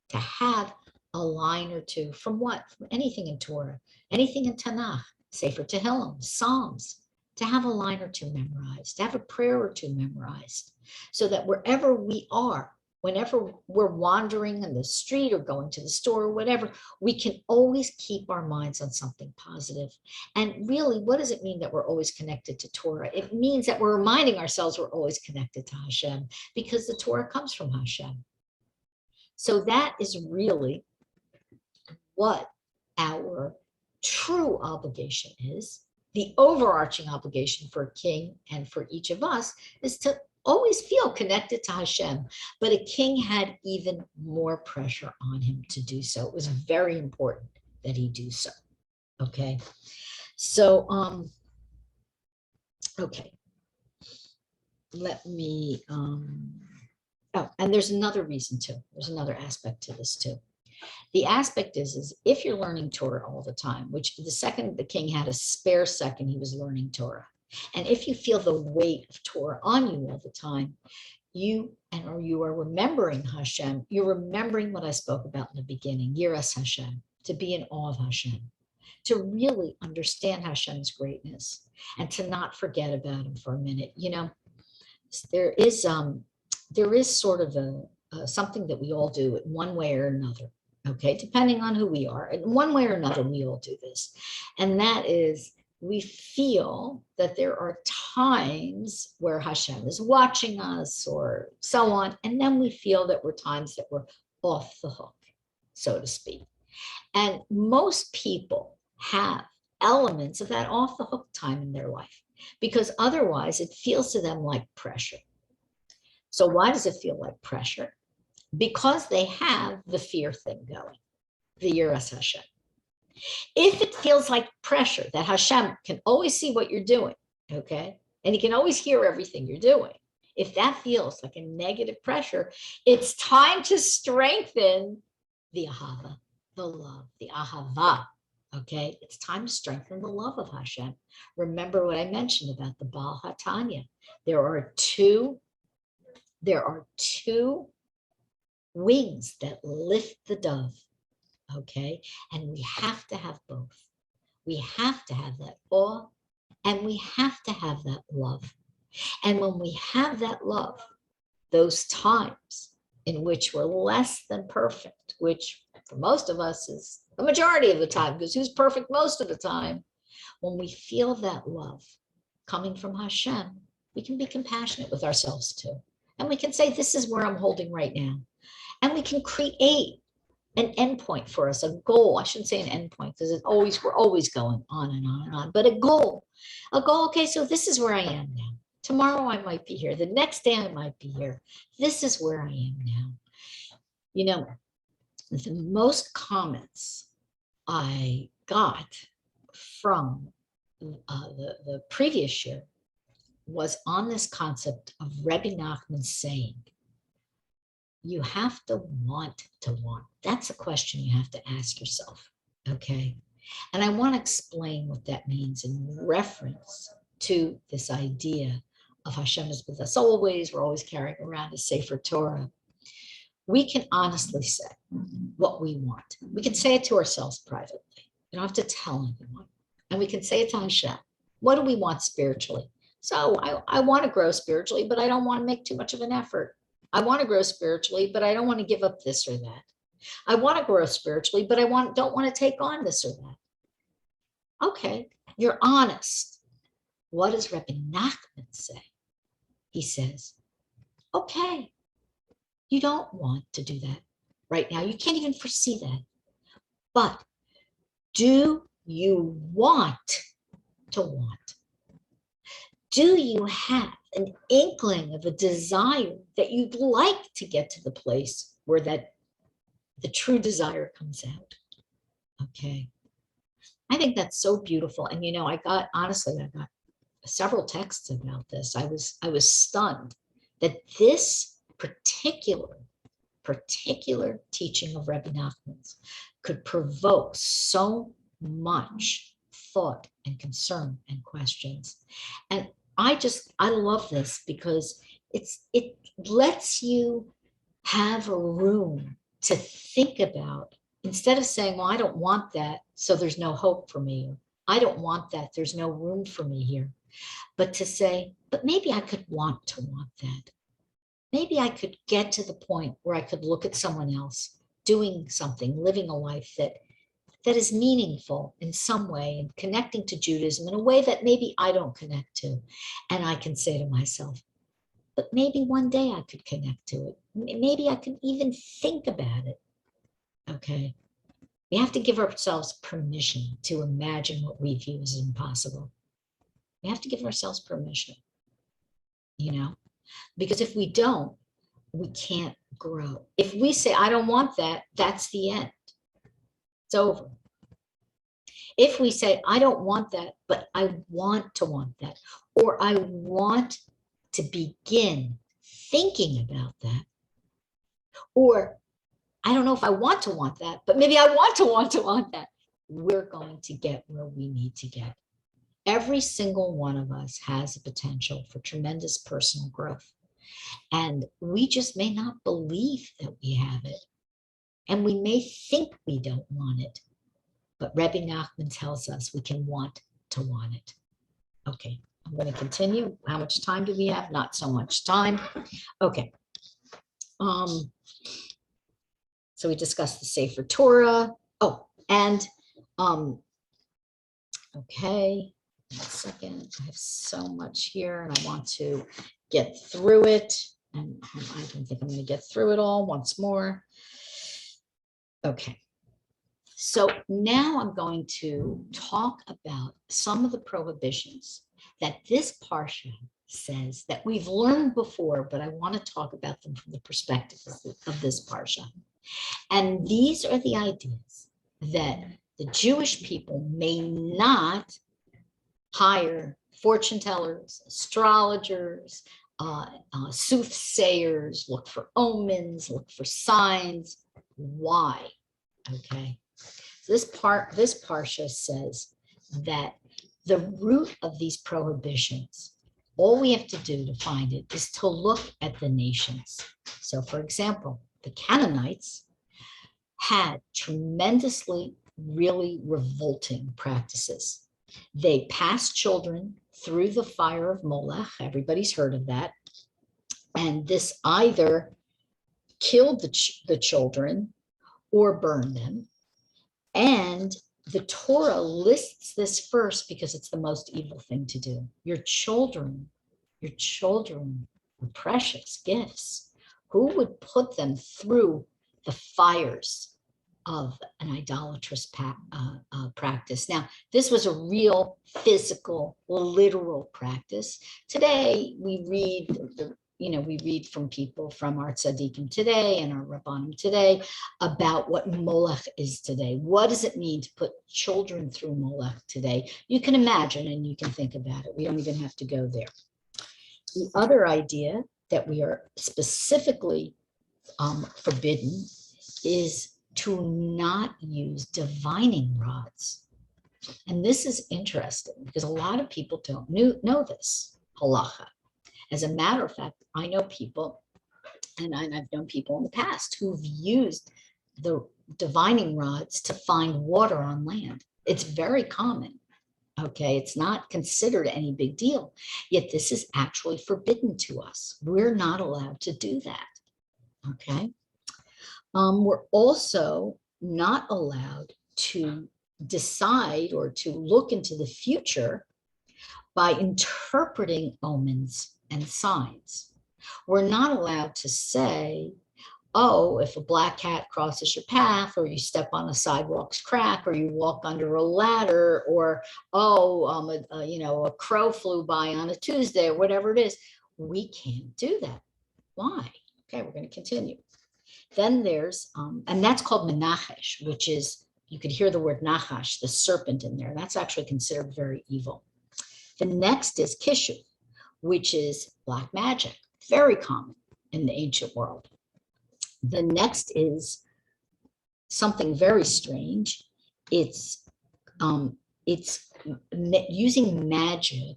to have a line or two from what? From anything in Torah, anything in Tanakh, Sefer Tehillim, Psalms, to have a line or two memorized, to have a prayer or two memorized, so that wherever we are, whenever we're wandering in the street or going to the store or whatever, we can always keep our minds on something positive. And really, what does it mean that we're always connected to Torah? It means that we're reminding ourselves we're always connected to Hashem, because the Torah comes from Hashem. So that is really what our true obligation is. The overarching obligation for a king and for each of us is to always feel connected to Hashem. But a king had even more pressure on him to do so. It was very important that he do so. Okay. So, okay. Let me, oh, and there's another reason too. There's another aspect to this too. The aspect is if you're learning Torah all the time, which the second the king had a spare second, he was learning Torah. And if you feel the weight of Torah on you all the time, you are remembering Hashem, you're remembering what I spoke about in the beginning, Yiras Hashem, to be in awe of Hashem, to really understand Hashem's greatness and to not forget about him for a minute. You know, there is sort of something that we all do in one way or another. Okay, depending on who we are. In one way or another, we all do this. And that is, we feel that there are times where Hashem is watching us or so on. And then we feel that we're times that we're off the hook, so to speak. And most people have elements of that off the hook time in their life, because otherwise it feels to them like pressure. So why does it feel like pressure? Because they have the fear thing going, the Yiras Hashem. If it feels like pressure that Hashem can always see what you're doing, okay, and he can always hear everything you're doing, if that feels like a negative pressure, it's time to strengthen the ahava, the love, the ahava, okay? It's time to strengthen the love of Hashem. Remember what I mentioned about the Baal HaTanya. There are two wings that lift the dove, okay? And we have to have both. We have to have that awe, and we have to have that love. And when we have that love, those times in which we're less than perfect, which for most of us is the majority of the time, because who's perfect most of the time? When we feel that love coming from Hashem, we can be compassionate with ourselves too. And we can say, this is where I'm holding right now. And we can create an endpoint for us, a goal. I shouldn't say an endpoint, because we're always going on and on and on, but a goal. Okay, so this is where I am now. Tomorrow I might be here. The next day I might be here. This is where I am now. You know, the most comments I got from the previous year was on this concept of Rebbe Nachman saying, you have to want to want. That's a question you have to ask yourself, okay? And I want to explain what that means in reference to this idea of Hashem is with us always. We're always carrying around a Sefer Torah. We can honestly say what we want. We can say it to ourselves privately. We don't have to tell anyone. And we can say it to Hashem. What do we want spiritually? So I want to grow spiritually, but I don't want to make too much of an effort. I want to grow spiritually, but I don't want to give up this or that. I want to grow spiritually, but don't want to take on this or that. Okay, you're honest. What does Rebbe Nachman say? He says, okay, you don't want to do that right now. You can't even foresee that. But do you want to want? Do you have an inkling of a desire that you'd like to get to the place where the true desire comes out? Okay. I think that's so beautiful. And I got several texts about this. I was stunned that this particular teaching of Rebbe Nachman's could provoke so much thought and concern and questions. And I love this because it lets you have a room to think about, instead of saying, well, I don't want that, so there's no hope for me. Or, I don't want that, there's no room for me here. But to say, but maybe I could want to want that. Maybe I could get to the point where I could look at someone else doing something, living a life that is meaningful in some way and connecting to Judaism in a way that maybe I don't connect to. And I can say to myself, but maybe one day I could connect to it. Maybe I can even think about it. Okay. We have to give ourselves permission to imagine what we view as impossible. We have to give ourselves permission, because if we don't, we can't grow. If we say, I don't want that, that's the end. It's over. If we say, I don't want that, but I want to want that, or I want to begin thinking about that, or I don't know if I want to want that, but maybe I want to want that, we're going to get where we need to get. Every single one of us has a potential for tremendous personal growth. And we just may not believe that we have it. And we may think we don't want it. But Rebbe Nachman tells us we can want to want it. Okay, I'm going to continue. How much time do we have? Not so much time. Okay. So we discussed the Sefer Torah. Oh, and okay. One second. I have so much here and I want to get through it. And I don't think I'm going to get through it all once more. Okay. So now I'm going to talk about some of the prohibitions that this parsha says that we've learned before, but I want to talk about them from the perspective of this parsha. And these are the ideas that the Jewish people may not hire fortune tellers, astrologers, soothsayers, look for omens, look for signs. Why? Okay. So this parsha says that the root of these prohibitions, all we have to do to find it is to look at the nations. So for example, the Canaanites had tremendously, really revolting practices. They passed children through the fire of Molech. Everybody's heard of that. And this either killed the children or burned them. And the Torah lists this first because it's the most evil thing to do. Your children are precious gifts. Who would put them through the fires of an idolatrous practice? Now, this was a real physical, literal practice. Today, we read from people from our tzaddikim today and our Ramban today about what Molech is today. What does it mean to put children through Molech today? You can imagine and you can think about it. We don't even have to go there. The other idea that we are specifically forbidden is to not use divining rods. And this is interesting because a lot of people don't know this halacha. As a matter of fact, I know people, and I've known people in the past who've used the divining rods to find water on land. It's very common, Okay, it's not considered any big deal. Yet this is actually forbidden to us. We're not allowed to do that. Okay. We're also not allowed to decide or to look into the future by interpreting omens and signs. We're not allowed to say, oh, if a black cat crosses your path, or you step on a sidewalk's crack, or you walk under a ladder, or a crow flew by on a Tuesday, or whatever it is. We can't do that. Why? Okay, we're going to continue. Then there's, and that's called menachesh, which is, you could hear the word nachash, the serpent in there. That's actually considered very evil. The next is kishu, which is black magic, very common in the ancient world. The next is something very strange. It's using magic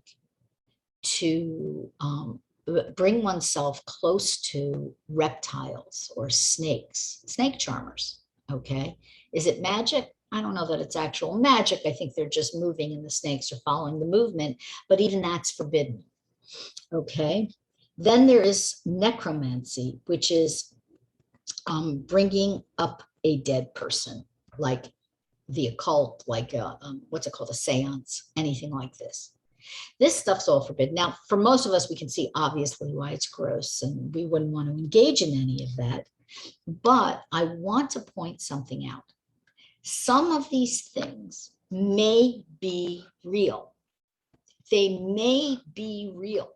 to bring oneself close to reptiles or snakes, snake charmers. Okay, is it magic? I don't know that it's actual magic. I think they're just moving and the snakes are following the movement, but even that's forbidden. Okay, then there is necromancy, which is bringing up a dead person, like the occult, like what's it called, a seance, anything like this. This stuff's all forbidden. Now, for most of us, we can see obviously why it's gross and we wouldn't want to engage in any of that. But I want to point something out. Some of these things may be real. They may be real,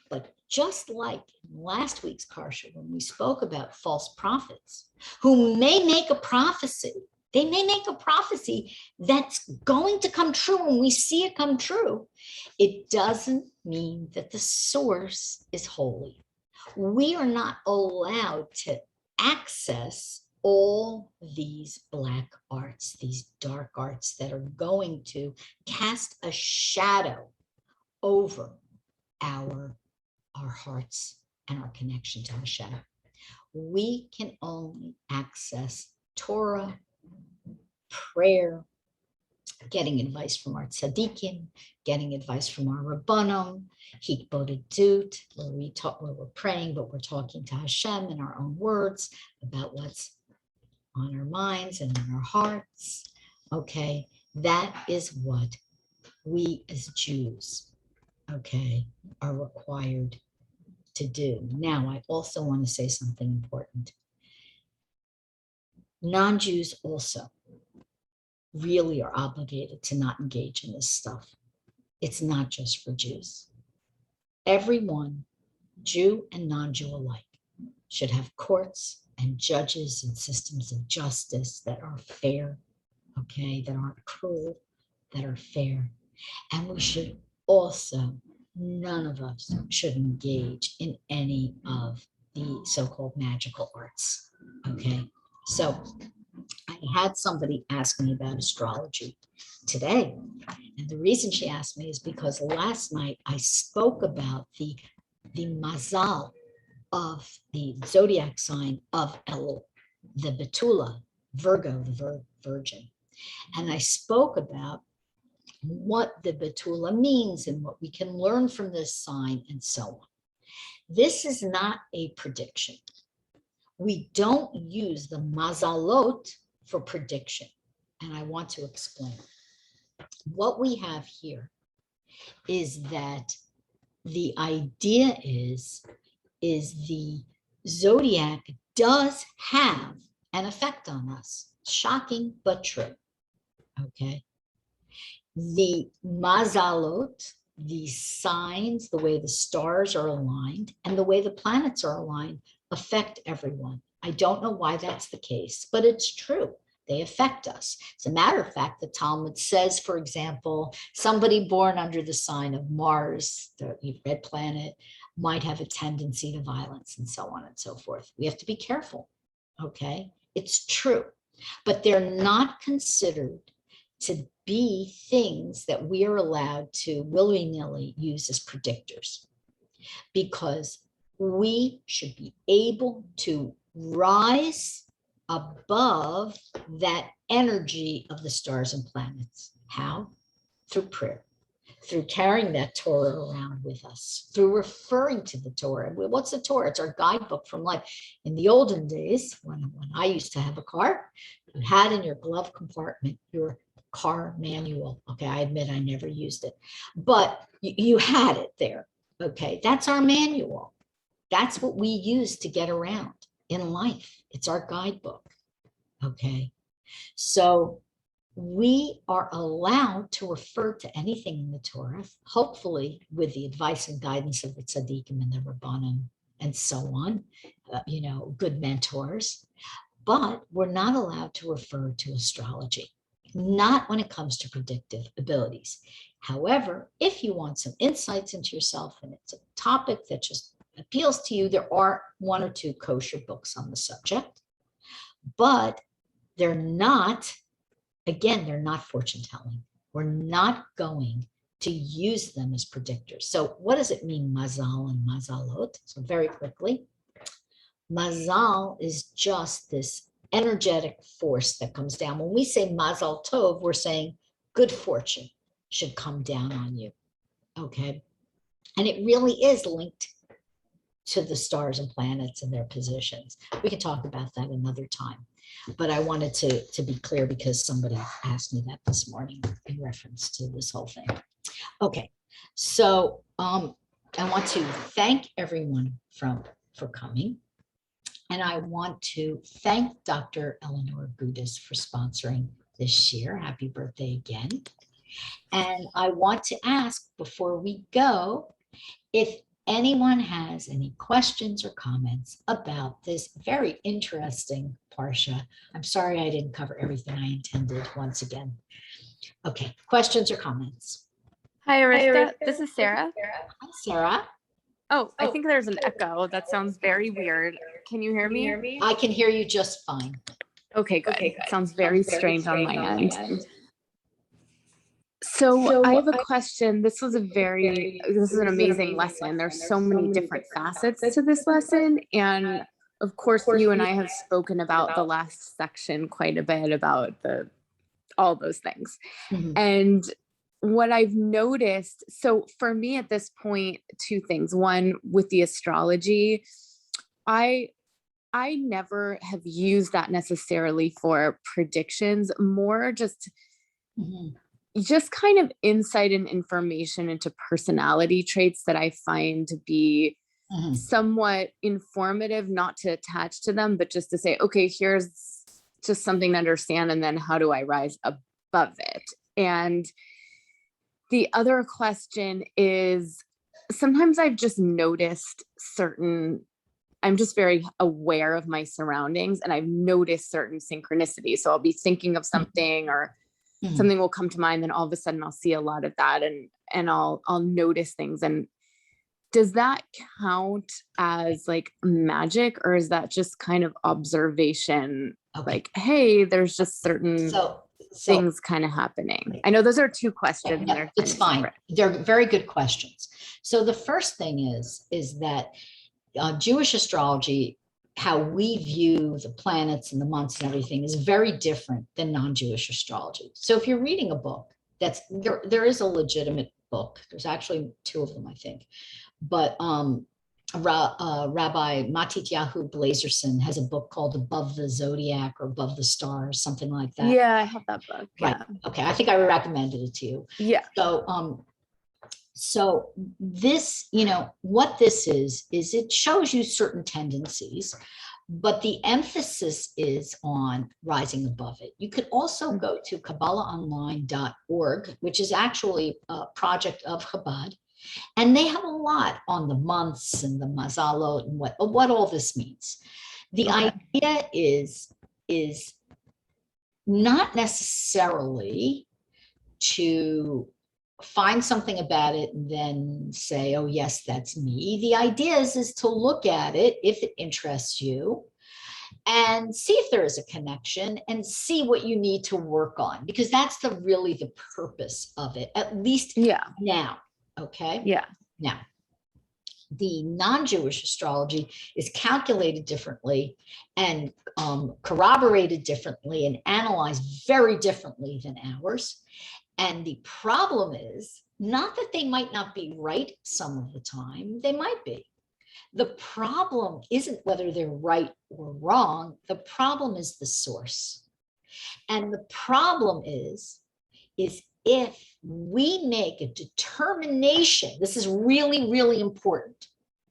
but just like last week's parsha, when we spoke about false prophets who may make a prophecy, they may make a prophecy that's going to come true when we see it come true. It doesn't mean that the source is holy. We are not allowed to access all these black arts, these dark arts that are going to cast a shadow over our hearts and our connection to Hashem. We can only access Torah, prayer, getting advice from our tzaddikim, getting advice from our rabbanim, hikbodedut, where we're praying, but we're talking to Hashem in our own words about what's on our minds and in our hearts. Okay, that is what we as Jews, okay, are required to do. Now, I also want to say something important. Non-Jews also really are obligated to not engage in this stuff. It's not just for Jews. Everyone, Jew and non-Jew alike, should have courts and judges and systems of justice that are fair, okay, that aren't cruel, that are fair. And we should also, none of us should engage in any of the so-called magical arts, okay? So I had somebody ask me about astrology today. And the reason she asked me is because last night I spoke about the mazal of the zodiac sign of Elul, the Betula, Virgo, the Virgin. And I spoke about what the Betula means and what we can learn from this sign and so on. This is not a prediction. We don't use the mazalot for prediction. And I want to explain. What we have here is that the idea is the zodiac does have an effect on us. Shocking, but true. Okay. The mazalot, the signs, the way the stars are aligned and the way the planets are aligned affect everyone. I don't know why that's the case, but it's true. They affect us. As a matter of fact, the Talmud says, for example, somebody born under the sign of Mars, the red planet, might have a tendency to violence and so on and so forth. We have to be careful, okay? It's true, but they're not considered to be things that we are allowed to willy-nilly use as predictors, because we should be able to rise above that energy of the stars and planets. How? Through prayer. through carrying that Torah around with us, through referring to the Torah. What's the Torah? It's our guidebook from life. In the olden days, when I used to have a car, you had in your glove compartment your car manual. Okay, I admit I never used it, but you had it there. Okay, that's our manual. That's what we use to get around in life. It's our guidebook. Okay, so we are allowed to refer to anything in the Torah, hopefully with the advice and guidance of the tzaddikim and the rabbanim and so on, good mentors, but we're not allowed to refer to astrology, not when it comes to predictive abilities. However, if you want some insights into yourself and it's a topic that just appeals to you, there are one or two kosher books on the subject, but they're not, again, they're not fortune telling. We're not going to use them as predictors. So what does it mean, mazal and mazalot? So very quickly, mazal is just this energetic force that comes down. When we say mazal tov, we're saying good fortune should come down on you. Okay. And it really is linked to the stars and planets and their positions. We can talk about that another time. But I wanted to be clear because somebody asked me that this morning in reference to this whole thing. Okay, so I want to thank everyone for coming. And I want to thank Dr. Eleanor Gudis for sponsoring this year. Happy birthday again. And I want to ask before we go, if anyone has any questions or comments about this very interesting parsha. I'm sorry I didn't cover everything I intended once again. Okay, questions or comments? Hi, Rivka. This is Sarah. Hi, Sarah. Oh, I think there's an echo. That sounds very weird. Can you hear me? I can hear you just fine. Okay, good. It sounds very strange on my end. So I have a question. This is an amazing lesson. There's so many different facets to this lesson. And of course, you and I have spoken about the last section quite a bit about all those things. Mm-hmm. And what I've noticed, so for me at this point, two things. One, with the astrology, I never have used that necessarily for predictions, more just kind of insight and information into personality traits that I find to be somewhat informative, not to attach to them, but just to say, okay, here's just something to understand. And then how do I rise above it? And the other question is, sometimes I've just noticed I'm just very aware of my surroundings, and I've noticed certain synchronicities. So I'll be thinking of something or something will come to mind, then all of a sudden I'll see a lot of that and I'll notice things. And does that count as like magic, or is that just kind of observation? Okay. Like, hey, there's just certain things kind of happening. I know those are two questions. Yeah, it's fine. Separate. They're very good questions. So the first thing is that Jewish astrology, how we view the planets and the months and everything, is very different than non-Jewish astrology. So if you're reading a book, there is a legitimate book. There's actually two of them, I think. But Rabbi Matityahu Blazerson has a book called Above the Zodiac or Above the Stars, something like that. Yeah, I have that book. Right. Yeah. Okay, I think I recommended it to you. Yeah. So this, what this is it shows you certain tendencies, but the emphasis is on rising above it. You could also go to KabbalahOnline.org, which is actually a project of Chabad, and they have a lot on the months and the mazalot and what all this means. The idea is not necessarily to find something about it and then say, oh yes, that's me. The idea is to look at it if it interests you and see if there is a connection and see what you need to work on, because that's really the purpose of it, at least now. Okay. Yeah. Now, the non-Jewish astrology is calculated differently and corroborated differently and analyzed very differently than ours. And the problem is Not that they might not be right some of the time, they might be. The problem isn't whether they're right or wrong. The problem is the source. And the problem is if we make a determination, this is really, really important,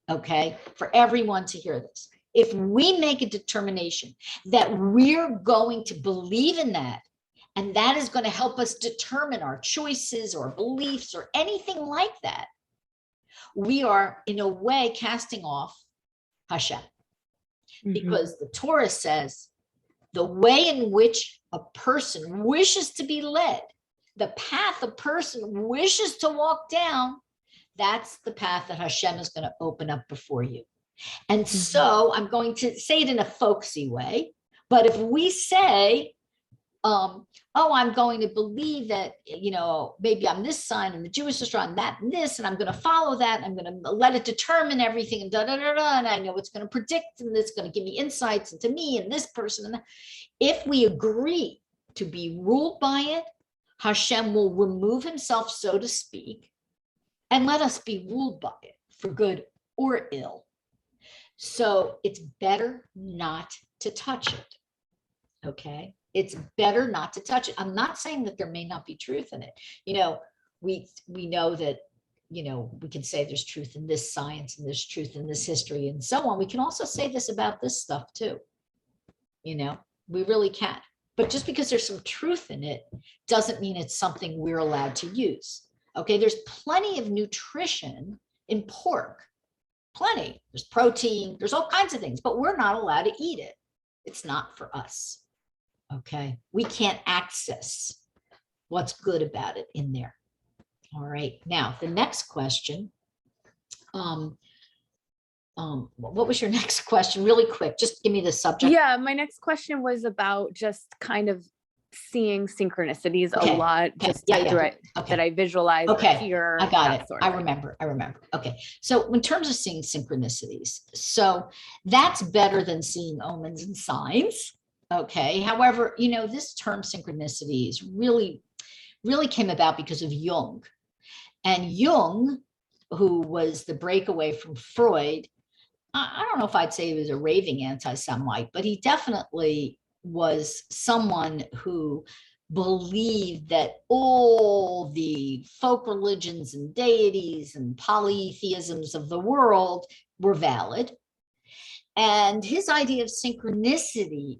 okay, for everyone to hear this. If we make a determination that we're going to believe in that, and that is going to help us determine our choices or beliefs or anything like that, we are in a way casting off Hashem. Because the Torah says the way in which a person wishes to be led, the path a person wishes to walk down, that's the path that Hashem is going to open up before you. And so I'm going to say it in a folksy way, but if we say, oh, I'm going to believe that, you know, maybe I'm this sign and the Jewish astrologer and that and this, and I'm going to follow that, and I'm going to let it determine everything and and I know it's going to predict, and it's going to give me insights into me and this person and that. If we agree to be ruled by it, Hashem will remove himself, so to speak, and let us be ruled by it for good or ill. So it's better not to touch it. Okay. It's better not to touch it. I'm not saying that there may not be truth in it. You know, we know that, you know, we can say there's truth in this science and there's truth in this history and so on. We can also say this about this stuff too. You know, we really can. But just because there's some truth in it doesn't mean it's something we're allowed to use. Okay, there's plenty of nutrition in pork. Plenty. There's protein, there's all kinds of things, but we're not allowed to eat it. It's not for us. Okay, we can't access what's good about it in there. All right, now the next question. What was your next question? Really quick, just give me the subject. Yeah, my next question was about just kind of seeing synchronicities a lot, just through it, that I visualize here. I got it. I remember. Okay, so in terms of seeing synchronicities, so that's better than seeing omens and signs. Okay, however, you know, this term synchronicities really came about because of Jung. And Jung, who was the breakaway from Freud, I don't know if I'd say he was a raving anti-Semite, but he definitely was someone who believed that all the folk religions and deities and polytheisms of the world were valid. And his idea of synchronicity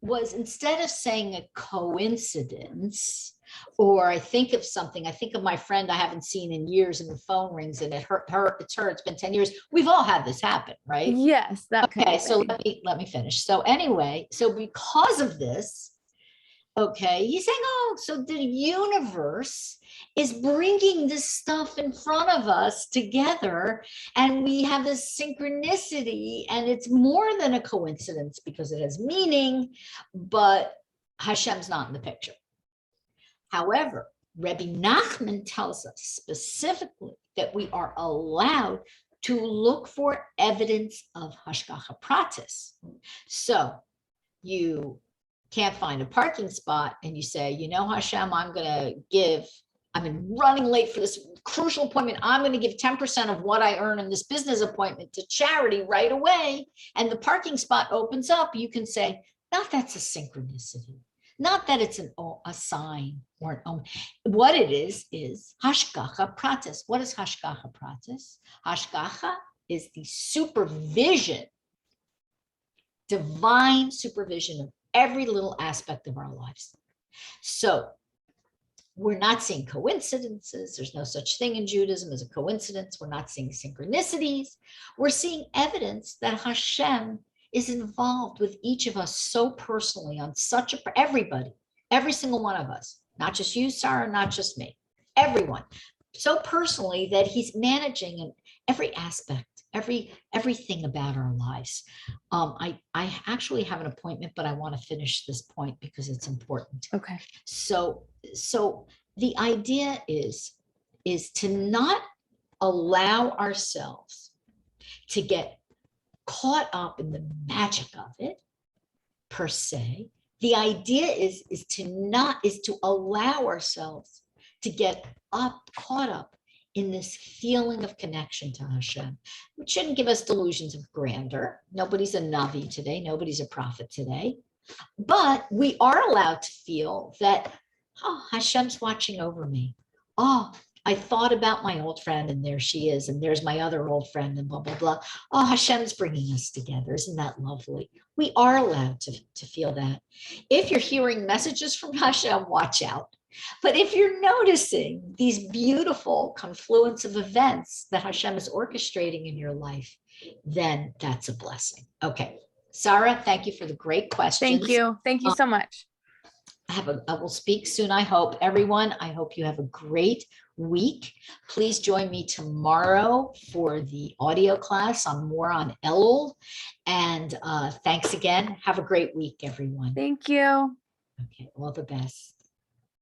was instead of saying a coincidence, or I think of something, I think of my friend I haven't seen in years and the phone rings and it's been 10 years. We've all had this happen, right? Yes. Okay, so let me finish. So anyway, so because of this, okay, he's saying, oh, so the universe is bringing this stuff in front of us together, and we have this synchronicity, and it's more than a coincidence because it has meaning, but Hashem's not in the picture. However, Rebbe Nachman tells us specifically that we are allowed to look for evidence of hashgacha pratis. So you can't find a parking spot and you say, you know, Hashem, I've been running late for this crucial appointment. I'm going to give 10% of what I earn in this business appointment to charity right away. And the parking spot opens up. You can say, not that's a synchronicity. Not that it's a sign or an omen. What it is hashgacha pratis. What is hashgacha pratis? Hashgacha is the supervision, divine supervision of every little aspect of our lives. So we're not seeing coincidences. There's no such thing in Judaism as a coincidence. We're not seeing synchronicities. We're seeing evidence that Hashem is involved with each of us so personally on everybody, every single one of us, not just you, Sarah, not just me, everyone, so personally that he's managing in every aspect, everything about our lives. I actually have an appointment, but I want to finish this point because it's important. Okay. So the idea is to not allow ourselves to get caught up in the magic of it per se. The idea is to allow ourselves to get caught up in this feeling of connection to Hashem, which shouldn't give us delusions of grandeur. Nobody's a Navi today. Nobody's a prophet today. But we are allowed to feel that, oh, Hashem's watching over me. Oh, I thought about my old friend and there she is. And there's my other old friend and blah, blah, blah. Oh, Hashem's bringing us together. Isn't that lovely? We are allowed to feel that. If you're hearing messages from Hashem, watch out. But if you're noticing these beautiful confluence of events that Hashem is orchestrating in your life, then that's a blessing. Okay. Sarah, thank you for the great questions. Thank you. Thank you so much. I will speak soon, I hope. Everyone, I hope you have a great week. Please join me tomorrow for the audio class on more on Elul. And thanks again. Have a great week, everyone. Thank you. Okay, all the best.